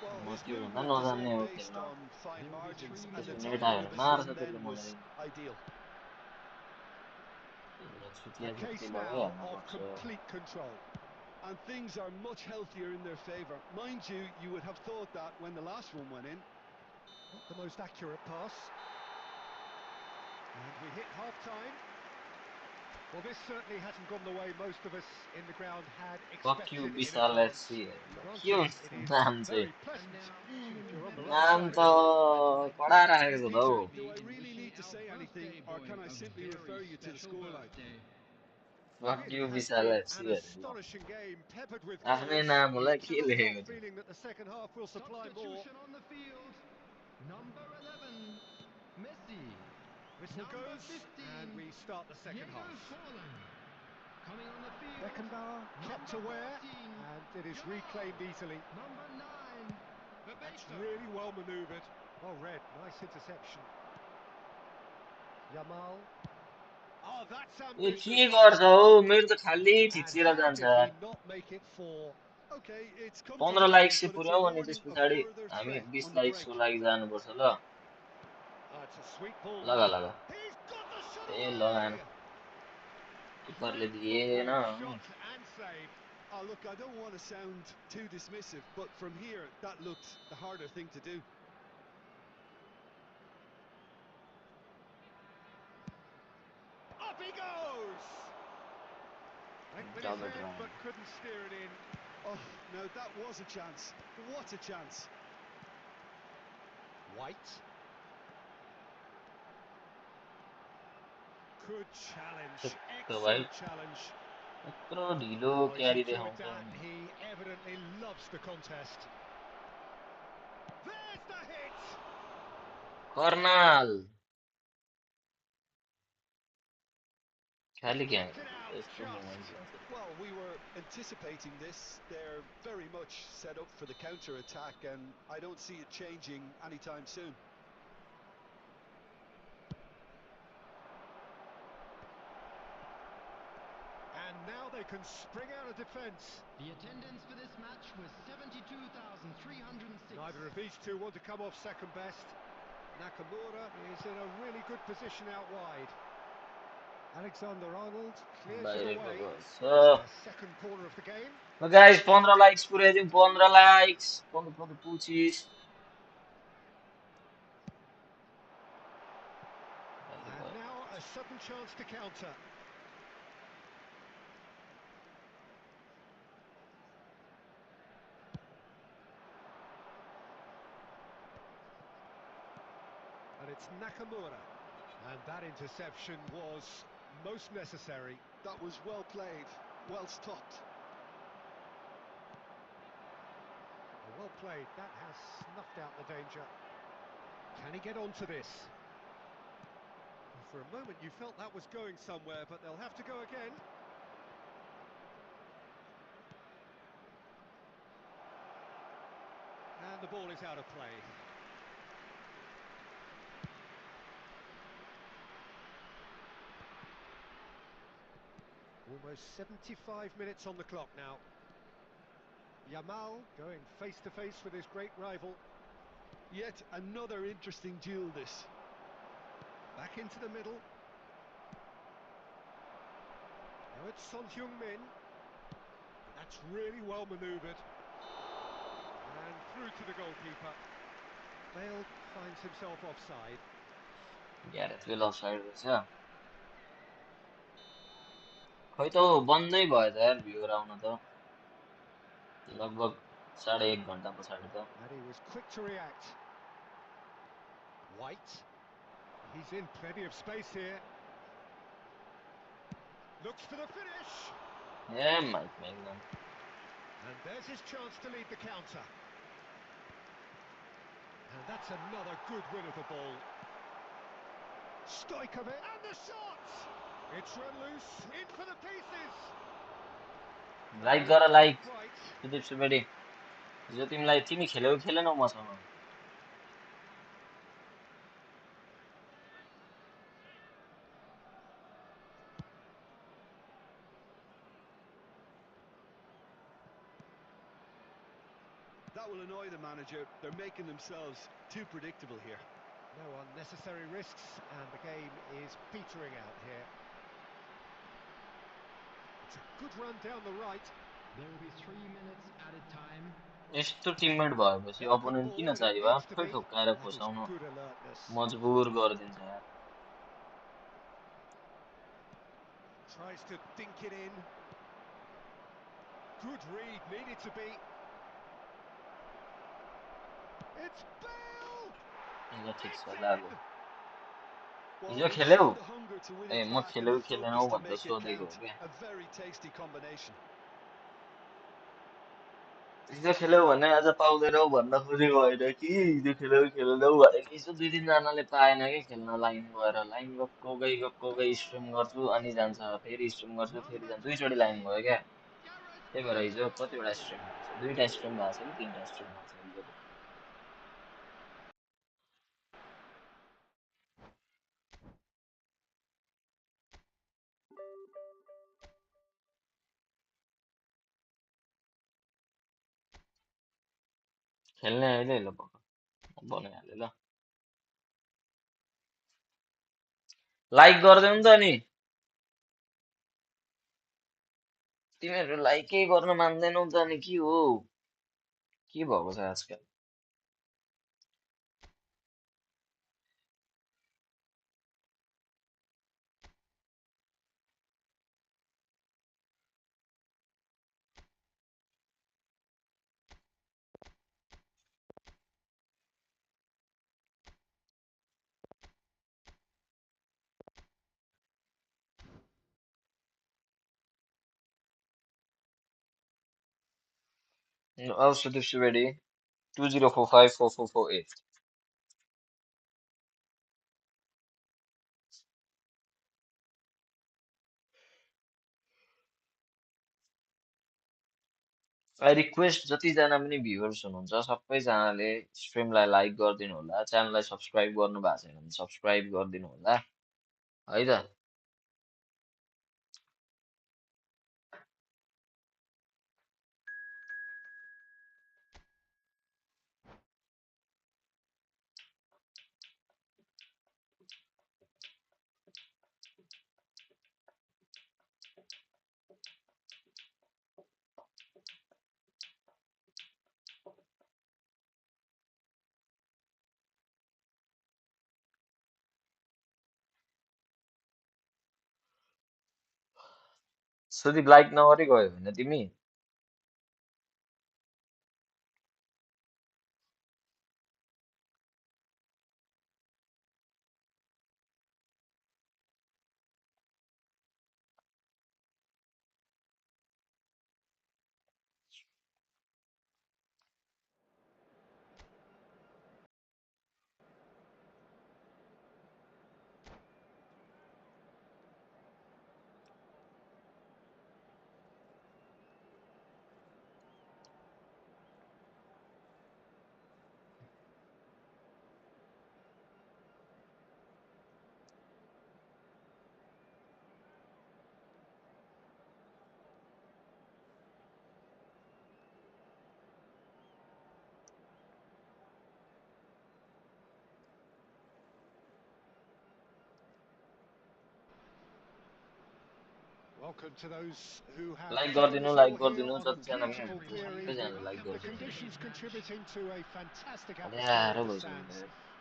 Well, म his त्यो भन्दा movement is नजान्ने all हो based खेल्न on fine margins, and the त्यसले नेट timing आएर of his मार्छ run त्यसले then was मलाई ideal. A case now of complete control. And things are much healthier in their favour. Mind you, you would have thought that when the last one went in. Not the most accurate pass. And we hit half-time. Well, this certainly hasn't gone the way most of us in the ground had Fuck you expected in Vishal advance. FC के Granted, हुन्छ it is नाम चाहिँ very pleasant if you're on the right नाम side त of it. कडा राखेको छ हौ Do I really need to say anything, or can I simply refer you to the scoreline? Fuck It you has Vishal been FC an astonishing game, peppered with आफ्नै goals. नाम You होला के cannot लेखेको help थियो feeling that the second half will supply more. Substitution on the field. Number 11, Messi. Whistle Number goes, 15, and we start the second Diego half. Forlan. Coming on the field. Beckenbauer kept Number aware, 14, and it is Jamal. reclaimed easily. Number 9, That's Bebeto. really well manoeuvred. Well read, nice interception. Yamal. Oh, that's A ambitious. के गर्छ हौ मेरो त खाली And थिचेर how जान्छ did he not make it four? Okay, it's come to 15 nothing, like चाहिँ but it's a पुर्याऊ अनि warning त्यस of पछाडि further हामी threat 20 on the break. लाइक्सको लागि जानुपर्छ ल Oh, it's a sweet ball. लगा लगा He's got the shot A लगाएन away. किपरले Great दिएन football shot and save. Oh, look, I don't want to sound too dismissive, but from here, that looked the harder thing to do. Up he goes. Went with his head, but couldn't steer it in. Oh, no, that was a chance. What a chance. White. Good challenge. Excellent challenge. यत्रो ढिलो Oh, he's क्यारी enjoyed देखाउँछ that. He evidently loves the contest. There's the hit. Karnal खाली क्या Knocked it out just. Well, we were anticipating this. They're very much set up for the counter-attack, and I don't see it changing anytime soon. And now they can spring out of defence. The attendance for this match was 72,306. Neither of these two want to come off second best. Nakamura is in a really good position out wide. Alexander-Arnold clears it away. The second corner of the game. ल guys 15 likes पुर्याइदिउँ 15 likes 15 And now a sudden chance to counter. And it's Nakamura. And that interception was most necessary. That was well played, well stopped. Well played, that has snuffed out the danger. Can he get onto this? For a moment you felt that was going somewhere, but they'll have to go again. And the ball is out of play. Almost 75 minutes on the clock now. Yamal going face to face with his great rival. Yet another interesting duel, this. Back into the middle. Now it's Son Heung-min. That's really well manoeuvred. And through to the goalkeeper. Bale finds himself offside. Yeah, it's well offside रहेछ खै त बन्दै भयो त यार भ्युर आउन त लगभग 1.5 घण्टा पछाडि त And he was quick to react. White. He's in plenty of space here. Looks for the finish. ए माइक म्याग्नम And there's his chance to lead the counter. And that's That's another good win of the ball. Stojkovic, and the shot! It's run loose, in for the pieces! Like गर like Sudeep Subedi जो तिमीलाई तिमी खेलेको खेलेनौ मसँग That will annoy the manager. They're making themselves too predictable here. No unnecessary risks, and the game is petering out here. It's a good run down the right. There will be 3 minutes added time. यस्तो teammate भएपछि opponent किन चाहियो आफै ठोक्काएर खोसाउन मजबुर गरिदिन्छ यार Tries to dink it in. Good read, needed to be. It's Bale! ल ठिक छ लाग्यो हिजो खेल्यौ ए म खेल्यौ खेलेनौ भनेर सोधेको हो के A very tasty combination. हिजो खेल्यौ भने आज पाउँदैनौ भन्न खोजेको होइन कि हिजो खेल्यौ खेलेनौ भनेको हिजो 2-3 जनाले पाएन के खेल्न लाइन गएर लाइन गएको गई स्ट्रिम गर्छु अनि जान्छ फेरि स्ट्रिम गर्छु फेरि जान्छ दुईचोटी लाइन गयो क्या त्यही भएर हिजो कतिवटा स्ट्रिम भएको छ दुईटा स्ट्रिम भएको छ कि तीनटा स्ट्रिम भएको छ हिजोको खेल्ने अहिले ल बनाइहाले ल लाइक गर्दै नि त नि तिमीहरू लाइकै गर्न मान्दैनौ त अनि के हो के भएको छ आजकल Also this ready 20454448 I request जतिजना पनि भ्युअर्स हुनुहुन्छ सबैजनाले स्ट्रिमलाई लाइक गरिदिनु होला च्यानललाई सब्स्क्राइब गर्नु भएको छैन भने सब्स्क्राइब गरिदिनु होला है त सुदीप लाइक नगरी गयो भने तिमी Welcome to those who have like joined us गरिदिनु all here on a जतिजना पनि beautiful हुनुहुन्छ clear सबैजनाले evening, लाइक and the गरिदिनु conditions contributing to a fantastic atmosphere ल्याएर in the भइसक्यो stands.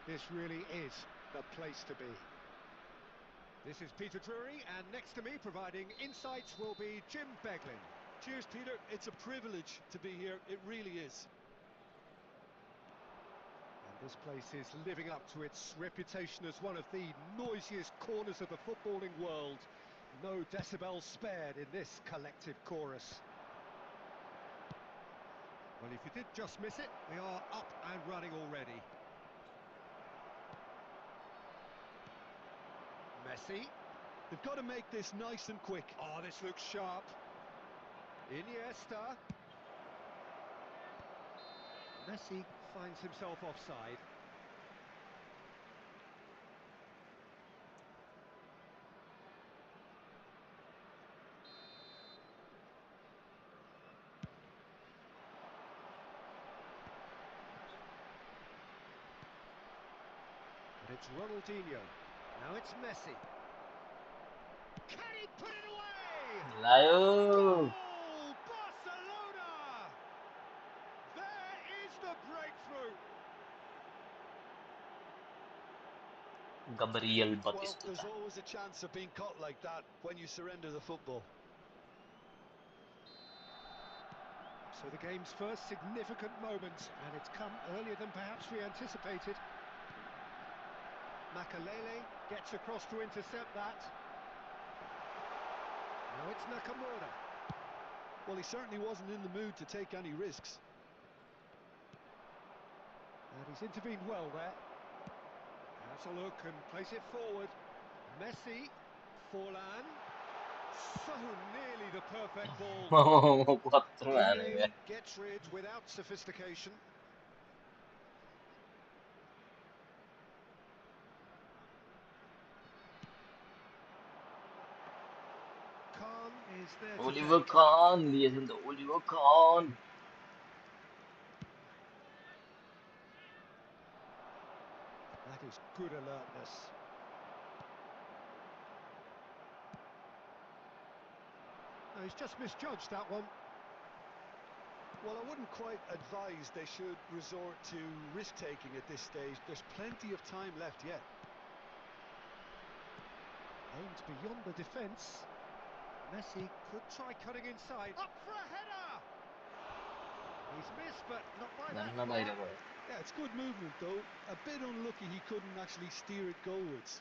This really is the place to be. This is Peter Drury, and next to me providing insights will be Jim Beglin. Cheers, Peter. It's a privilege to be here. It really is. And this place is living up to its reputation as one of the noisiest corners of the footballing world. No decibels spared in this collective chorus. Well, if you did just miss it, we are up and running already. Messi. They've got to make this nice and quick. Oh, this looks sharp. Iniesta. Messi finds himself offside. But it's Ronaldinho. Now it's Messi. Can he put it away? Layo. Goal! Barcelona! There is the breakthrough. Gabriel Well, Batistuta. there's always a chance of being caught like that when you surrender the football. So the game's first significant moment, and it's come earlier than perhaps we anticipated. Makalele gets across to intercept that. Now it's Nakamura. Well, he certainly wasn't in the mood to take any risks. And he's intervened well there. Has a look and plays it forward. Messi, Forlan. So nearly the perfect ball. Quattro anni. Gets rid without sophistication. Khan is there to Oliver take. Kahn, listen to Oliver Kahn. That is good alertness. No, he's just misjudged that one. Well, I wouldn't quite advise they should resort to risk-taking at this stage. There's plenty of time left yet. Aimed beyond the defence. Messi could try cutting inside. Up for a header! He's missed, but not by that Nanna far. bayra bhaya. Yeah, it's good movement, though. A bit unlucky he couldn't actually steer it goalwards.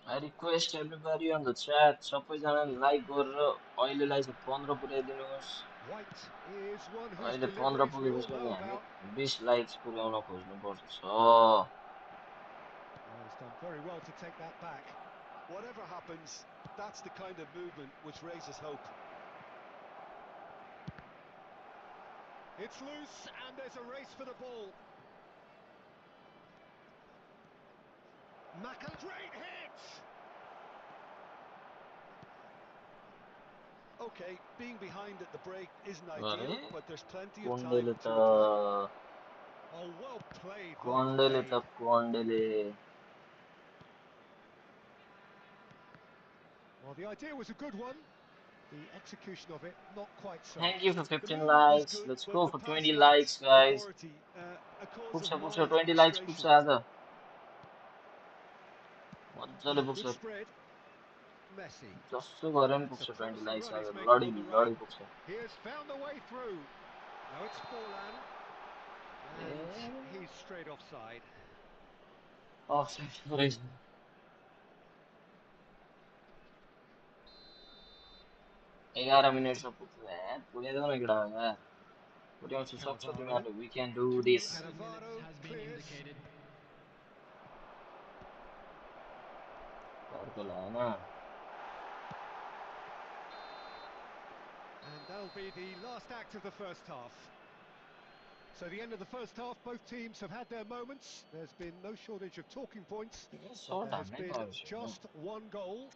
I request everybody on the chat, सबैजनाले like गरेर अहिलेलाई चाहिँ 15 पुर्याइदिनुहोस्. White is one whose अहिले 15 deliveries we all पुगेपछि know पनि हामी about. 20 likes पुर्याउन खोज्नुपर्छ. Oh, he's done very well to take that back. Whatever happens, that's the kind of movement which raises hope. It's loose and there's a race for the ball. Great hit! Okay, being behind at the break isn't अरे ideal, but there's plenty of time कोन्डेले to reply. त Oh, well played, well कोन्डेले played. त कोन्डेले Well, the idea was a good one. The execution of it, not quite so. Thank you for The 15 movement was likes. good, Let's but go the for pass 20 lacks likes, guys. authority, a cause पुग्छ of पुग्छ mild 20 likes पुग्छ frustration. आज. मजाले Good पुग्छ. spread. Messi. जसो गरे पनि It's a पुग्छ 20 promising likes run आज. he's making on the लडी run. पुग्छ. He has found a way through. Now it's Forlan. And he's straight offside. Offside. 11 मिनेटमा पुग्छ यार. पुग्दैन न केटा यार. पुर्याउँछ सक्छौ तिमीहरूले. We can do this. Cannavaro clears. घरको लाएन. And that'll be the last act of the first half. So the end of the first half, both teams have had their moments. There's been no shortage of talking points. But there has been just one goal.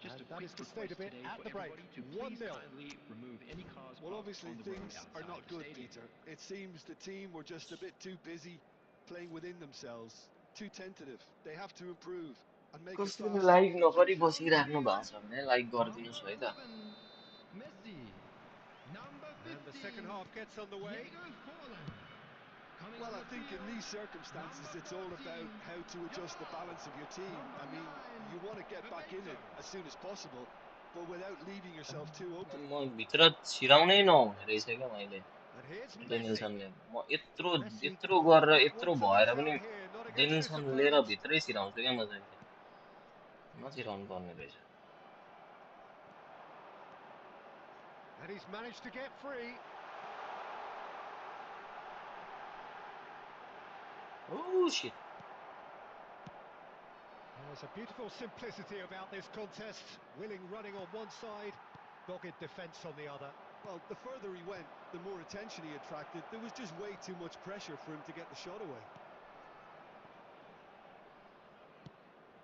Just and a that quick is the state request of it today at for the break. everybody to please 1-0. kindly remove any cars Well, parked obviously on the road things are outside not the good, stadium. Peter. It seems the team were just a bit too busy playing within themselves, too tentative. They have to improve and make it कसैले fast. Like नगरी बसिराख्नु भएको छ भने like गरिदिनुहोस् है त. Messi. Number 15. And the second half gets underway. Well, I think in these circumstances, it's all about how to adjust the balance of your team. I mean, you want to get back in it as soon as possible, but without leaving yourself too open. म भित्र छिराउनै नहुने रहेछ क्या मैले. And here's Messi. डेनिल्सनले म यत्रो Messi यत्रो can't गरेर quite यत्रो want to भएर lose पनि out here, not against this डेनिल्सन लिएर opponent. भित्रै छिराउँछु क्या म चाहिँ. नछिराउनु पर्ने रहेछ. And he's managed to get free. Oh shit. There's a beautiful simplicity about this contest. Willing running on one side, dogged defence on the other. Well, the further he went, the more attention he attracted. There was just way too much pressure for him to get the shot away.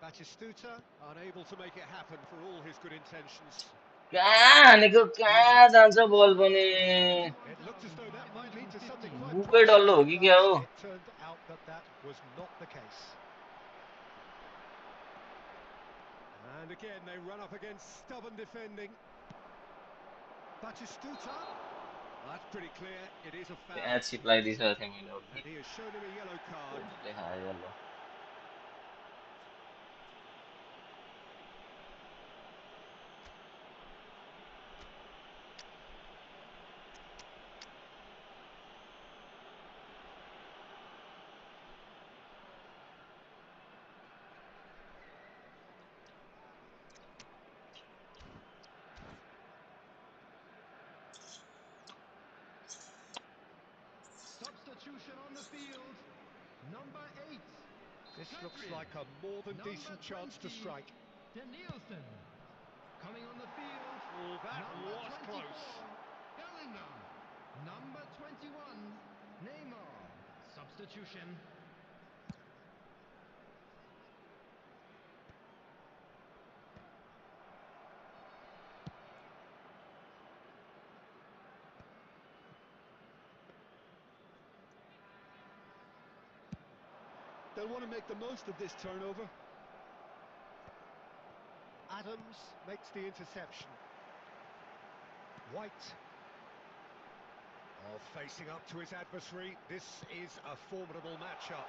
Batistuta unable to make it happen for all his good intentions. कहाँ हानेको कहाँ जान्छ बल पनि It looked as though that might lead to something quite बुकै promising, डल्लो हो कि क्या हो but it turned out that that was not the case. And again they run up against stubborn defending. Batistuta, that's pretty clear, it is a foul. त्यहाँ चिप्लाइदिएको थिएँ मैले And he has shown him a yellow card. कोहीले खायो yellow Substitution on the field. Number 8. This looks like a more than decent chance to strike. Danielson. Coming on the field. Oh, that Number was 24, close. Bellingham. Number 21. Neymar. Substitution. They'll want to make the most of this turnover. Adams makes the interception. White. Oh, facing up to his adversary. This is a formidable matchup.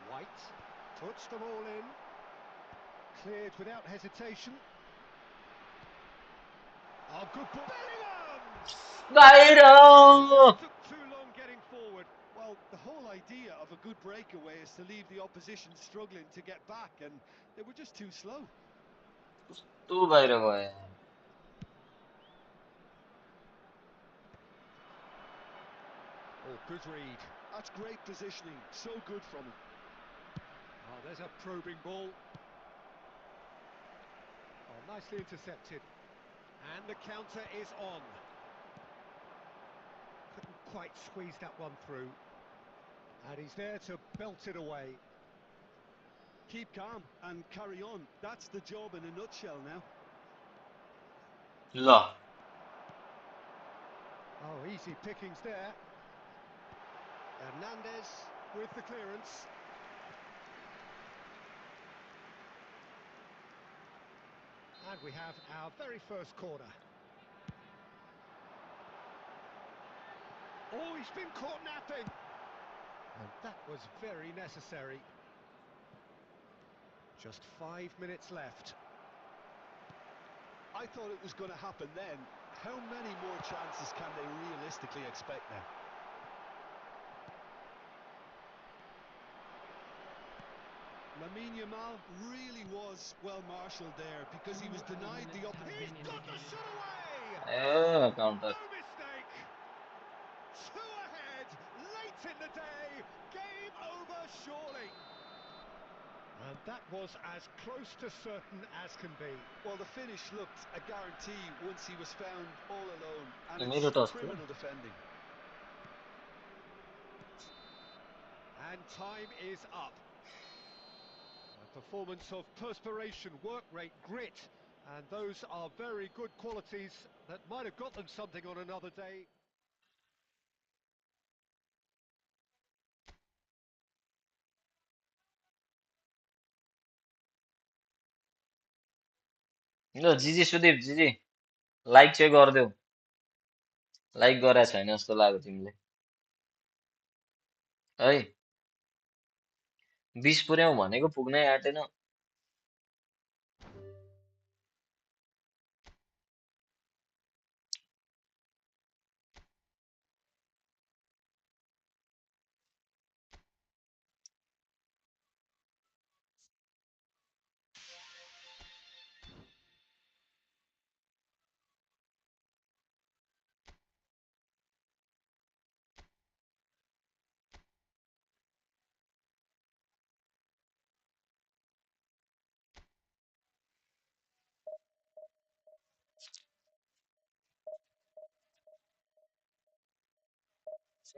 White puts them all in. Cleared without hesitation. Oh, good ball. Bellingham! बाहिर Took too long getting forward. Well, the whole idea of a good breakaway is to leave the opposition struggling to get back, and they were just too slow. कस्तो बाहिर गयो यार Oh, good read. That's great positioning, so good from him. Oh, there's a probing ball. Oh, nicely intercepted. And the counter is on. Couldn't quite squeeze that one through. And he's there to belt it away. Keep calm and carry on. That's the job in a nutshell now. ल Oh, easy pickings there. Hernandez with the clearance. And we have our very first corner. Oh, he's been caught napping. And that was very necessary. Just 5 minutes left. I thought it was going to happen then. How many more chances can they realistically expect now? Lamine Yamal really was well marshalled there because he was denied the opportunity. He's got the shot away! A counter No mistake! Two ahead, late in the day, game over surely. And that was as close to certain as can be. Well, the finish looked a guarantee once he was found all alone, and त्यो it's मेरो touch थियो criminal defending. And time is up. A performance of perspiration, work rate, grit, and those are very good qualities that might have got them something on another day. ल जिजी Sudeep जिजी like चाहिँ गरिदेऊ like गरेको छैन जस्तो लाग्यो तिमीले है 20 पुर्याउँ भनेको पुग्नै आँटेन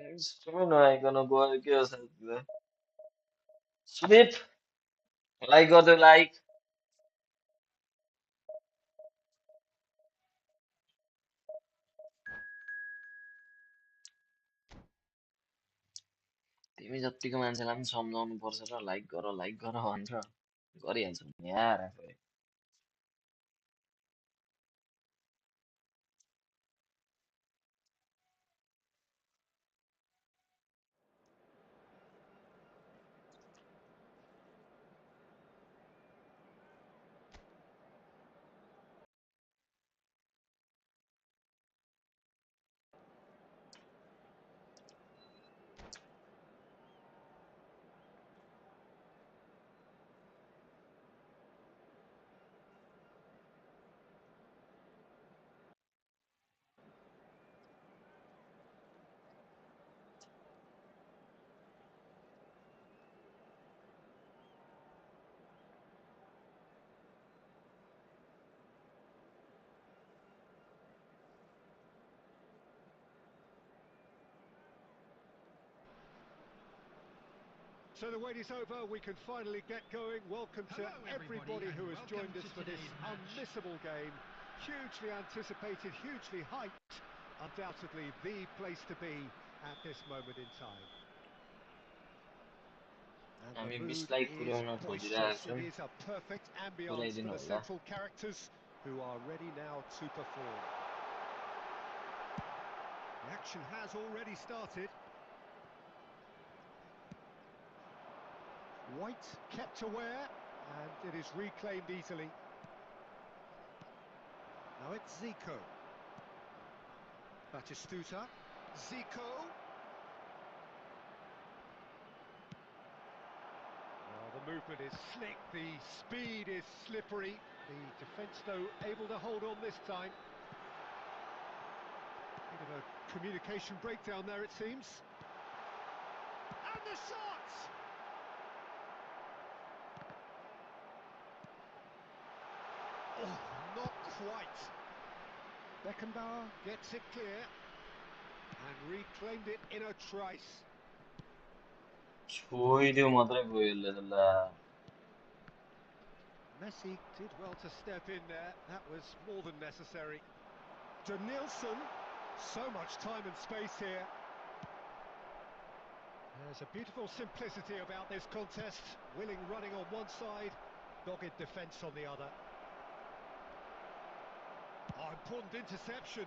Instrument नआइकन गयो के हो साथी सुदीप लाइक गर्दै लाइक तिमी जतिको मान्छेलाई पनि सम्झाउनु पर्छ र लाइक गर भनेर गरिहाल्छ नि यार आफै So the wait is over, we can finally get going. Welcome to everybody who has joined us for this unmissable game. Hugely anticipated, hugely hyped. Undoubtedly the place to be at this moment in time. And हामी the 20 mood like is पुर्याउन boisterous. खोजिरहेको It छौँ is a perfect ambience for पुर्याइदिनु the होला central characters who are ready now to perform. The action has already started. White kept aware, and it is reclaimed easily. Now it's Zico. Batistuta. Zico. Well, the movement is slick, the speed is slippery. The defence, though, able to hold on this time. Bit of a communication breakdown there, it seems. And the shot! Oh, not quite. Beckenbauer gets it clear and reclaimed it in a trice. छोइदियो मात्रै भयो यसले त ला Messi did well to step in there. That was more than necessary. Denilson, so much time and space here. There's a beautiful simplicity about this contest. Willing running on one side, dogged defence on the other. Oh, important interception.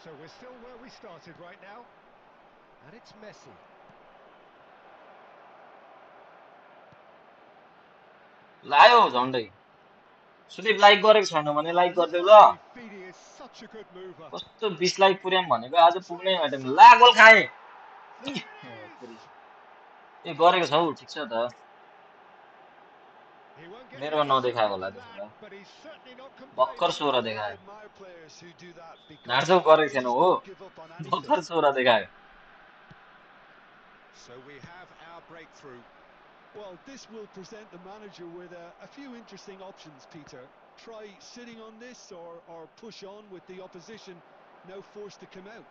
So we're still where we started right now. And it's Messi. लायो झन्डै Sudeep like गरेको छैन भने like गर्देऊ ल Fidi is such a good mover. कस्तो 20 like पुर्याम भनेको आज पुग्नै आँटेन ला गोल खाए ए गरेको छौ ठिक छ त He won't get मेरोमा into नदेखाएको something होला with त्यसो that, भए but he's certainly not भर्खर complaining. 16 Well, I देखायो admire players who do that because नाड्छौ गरेको they थिएन just हो don't give up on anything. भर्खर 16 देखायो So we have our breakthrough. Well, this will present the manager with a few interesting options, Peter. Try sitting on this or push on with the opposition now forced to come out.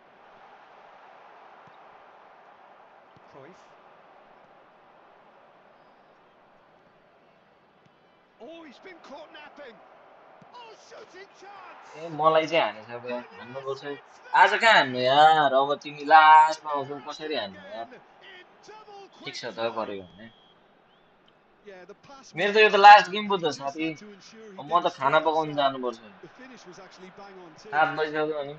Cruyff. Oh, he's been caught napping. Oh, shooting chance! ए मलाई चाहिँ हानेछ बे हान्नुपर्छ है आज कहाँ हान्नु यार अब तिमी लास्टमा आउँछौ कसरी हान्नु यार ठिक छ त गरेको भने Yeah, the pass was मेरो त यो त clever, लास्ट गेम पो and त he just साथी had to ensure he म त didn't खाना slip पकाउनु aside. जानुपर्छ The finish was actually bang on too. 7 बजिसक्यो अनि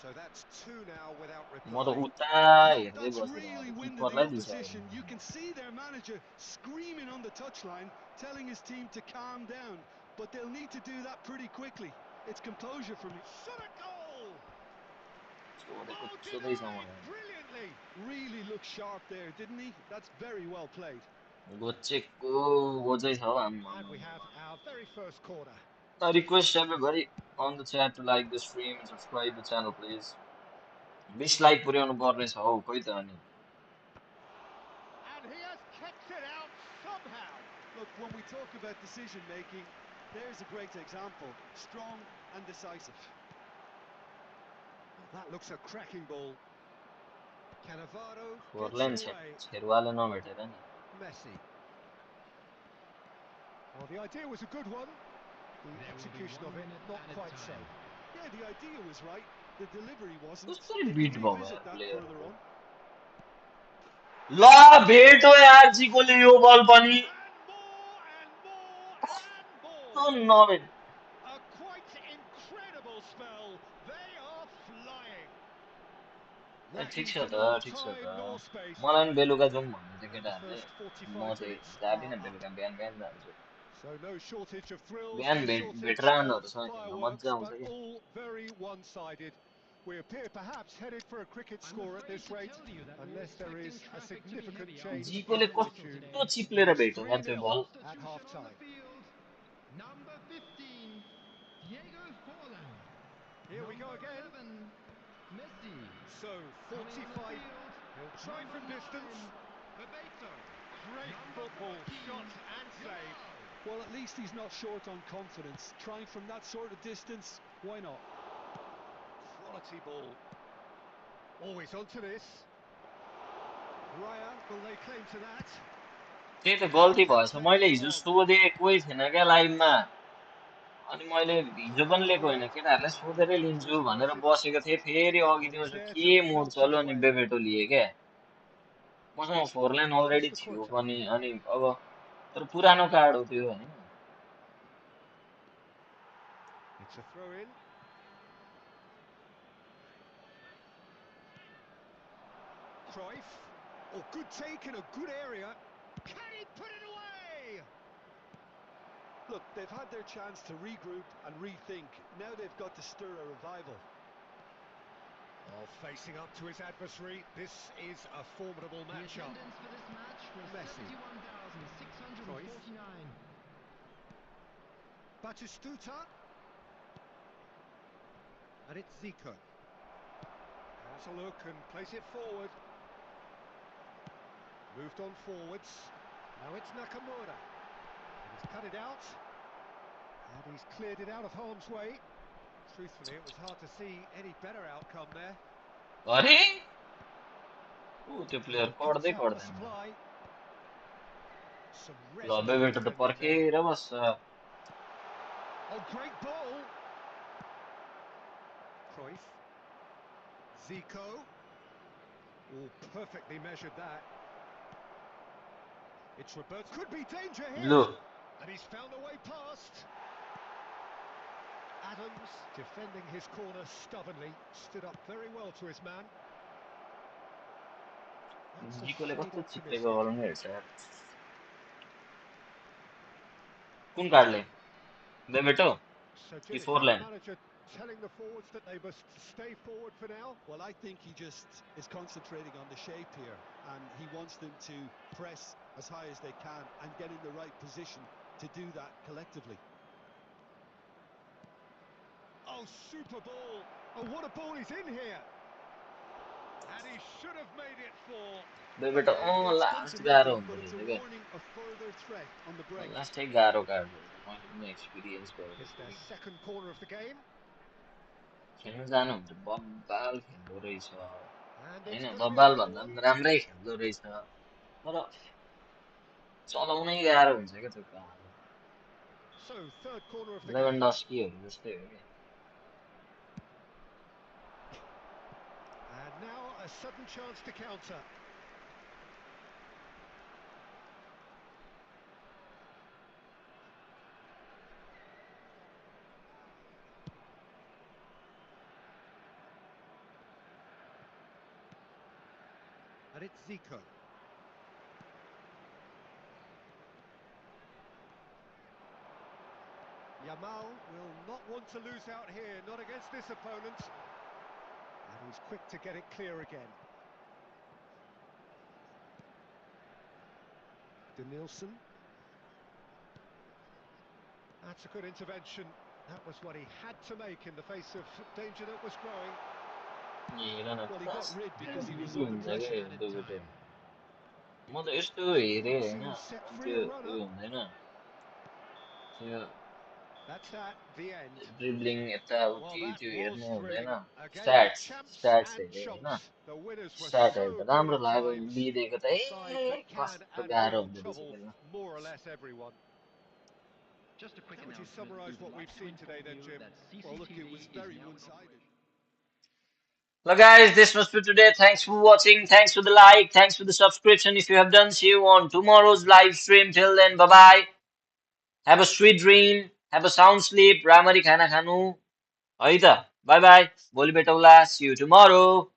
So that's two now without म त reply. उता Look, हेर्दै that's बसेँ really अब winded the किपरलाई opposition. दिइसकेँ You can see their manager screaming on the touchline, telling his team to calm down. But they'll need to do that pretty quickly. It's composure for me. Shot a goal! सोधेको Oh, सोधैछ denied मलाई brilliantly. Really looked sharp there, didn't he? That's very well played. गोचेको गोचै छ And we have our very first corner. I request everybody on the chat to like the stream and subscribe the channel please 20 like पुर्याउनु पर्ने छ हौ खोइ त अनि And he has kept it out somehow. Look, when we talk about decision making, there's a great example. Strong and decisive. That looks a cracking ball. Cannavaro 4 gets line it छ away. छेरवाले नभेटेर नि Messi. Well, the idea was a good one. The execution of it, not quite so. Yeah, the idea was right. The delivery wasn't. कसरी They bit can भयो revisit यार that further प्लेयरहरु on. ल भेट हो यार जीकोले यो बल पनि And more, and तो more. नभेट A quite incredible spell. They are flying. ठिक Lacking छ for त nor ठिक छ time त nor space. मलाई पनि बेलुका जाउँ भन्नु थियो And the केटाहरूले first म 45 चाहिँ minutes are जादिनँ up. बेलुका बिहान बिहान जान्छु So no shortage of thrills, Bihan no shortage of भेटराउन्डहरुसँग खेल्न मजा fireworks, आउँछ but कि all very one-sided. We appear perhaps headed for a cricket score at this rate, unless there is a significant change in जीकोले attitude. कस्तो It चिप्लेर is भेट्यो यार त्यो 3-0 बल at half-time. Number 15, Diego Forlan. Here we go again. 11, Messi. So, Coming on the 45. field, He'll try number from distance. 9, Bebeto. Great Number football, 14, shot and save. Well, at least he's not short on confidence. Trying from that sort of distance, why not? Quality ball. Always onto this. Raya, will they claim to that? त्यही त गल्ती Can भएछ take मैले this हिजो on. सोधेँ कोही थिएन क्या लाइभमा अनि मैले हिजो पनि लिएको होइन केटाहरूलाई सोधेरै लिन्छु भनेर बसेको थिएँ फेरि अघि And he's दिउँसो there to के मोड filter it चल्यो अनि away. बेबेटो लिए क्या मसँग 4 लाइन अलरेडी Costa थियो Curta. पनि अनि अब तर पुरानो कार्ड हो त्यो हैन It's a throw in. Cruyff. Oh, good take in a good area. Can he put it away? Look, they've had their chance to regroup and rethink. Now they've got to stir a revival. Oh, facing up to his adversary. This is a formidable The matchup. attendance for this match was Messi. 71,649. Batistuta. And it's Zico. Has a look and plays it forward. Moved on forwards. Now it's Nakamura. And he's cut it out. And he's cleared it out of harm's way. Truthfully, it was hard to see any better outcome there. अरे ऊ त्यो player Cuts पढ्दै out the पढ्दैन supply. Some ल resolute बेबेटो त defending there. पर्खेर बस्छ Oh, great ball. Cruyff. Zico. Oh, perfectly measured that. It's Roberto. Could be danger here. लु And he's found a way past. Adams defending his corner stubbornly. Stood up very well to his man. That's a जीकोले shade कस्तो चिप्लेको optimistic. गराउनु हेर्छ यार कुन कार्डले बेबेटो So, कि Jimmy, 4 the line manager telling the forwards that they must stay forward for now. Well, I think he just is concentrating on the shape here, and he wants them to press as high as they can and get in the right position to do that collectively. Oh, super ball. Oh, what a ball he's in here. And he should have made it 4. बेबेटो It's good last to गाह्रो know, हुँदो but it's रहेछ a क्या warning of further threat on the break. लास्टै गाह्रो card रहेछ मैले पनि experience गरेको It's छु their कि second corner of the game. खेल्नु जानुहुन्छ बब्बाल खेल्दो रहेछ And Hahn it's going to be a बब्बाल long भन्दा one. पनि राम्रै खेल्दो रहेछ तर चलाउनै गाह्रो हुन्छ क्या त्यो card So, third corner of the game. लेभेन्डस्कीहरू जस्तै हो क्या And now a sudden chance to counter. And it's Zico. Yamal will not want to lose out here, not against this opponent. And he's quick to get it clear again. Denilson. That's a good intervention. That was what he had to make in the face of danger that was growing. हेर न Well, he got rid because he was हुन्छ under क्या pressure. बेबेटो म त यस्तो हेरेँ होइन To set free त्यो a उयो runner. हुँदैन त्यो That's at the end. Dribbling Well, यताउति that त्यो was हेर्ने हुँदैन thrilling. A game of stats champs stats and हेऱ्यो होइन chumps. The winners were stat so हेर्दा good राम्रो at लाग्यो times. लिइदिएको त A side that can कस्तो and गाह्रो will हुँदो रहेछ trouble खेल्न more or less everyone. Just a quick How would you announcement. summarise We'd what like we've to seen today inform then, you Jim? that Well, look, it CCTV was is very now in one-sided. Well, guys, this was for today. Thanks for watching. Thanks for the like. Thanks for the subscription. If you have done, see you on tomorrow's live stream. Till then, bye bye. Have a sweet dream. Have a sound sleep. Ramari khana khanu. है त. Bye bye. भोलि भेटौँला. See you tomorrow.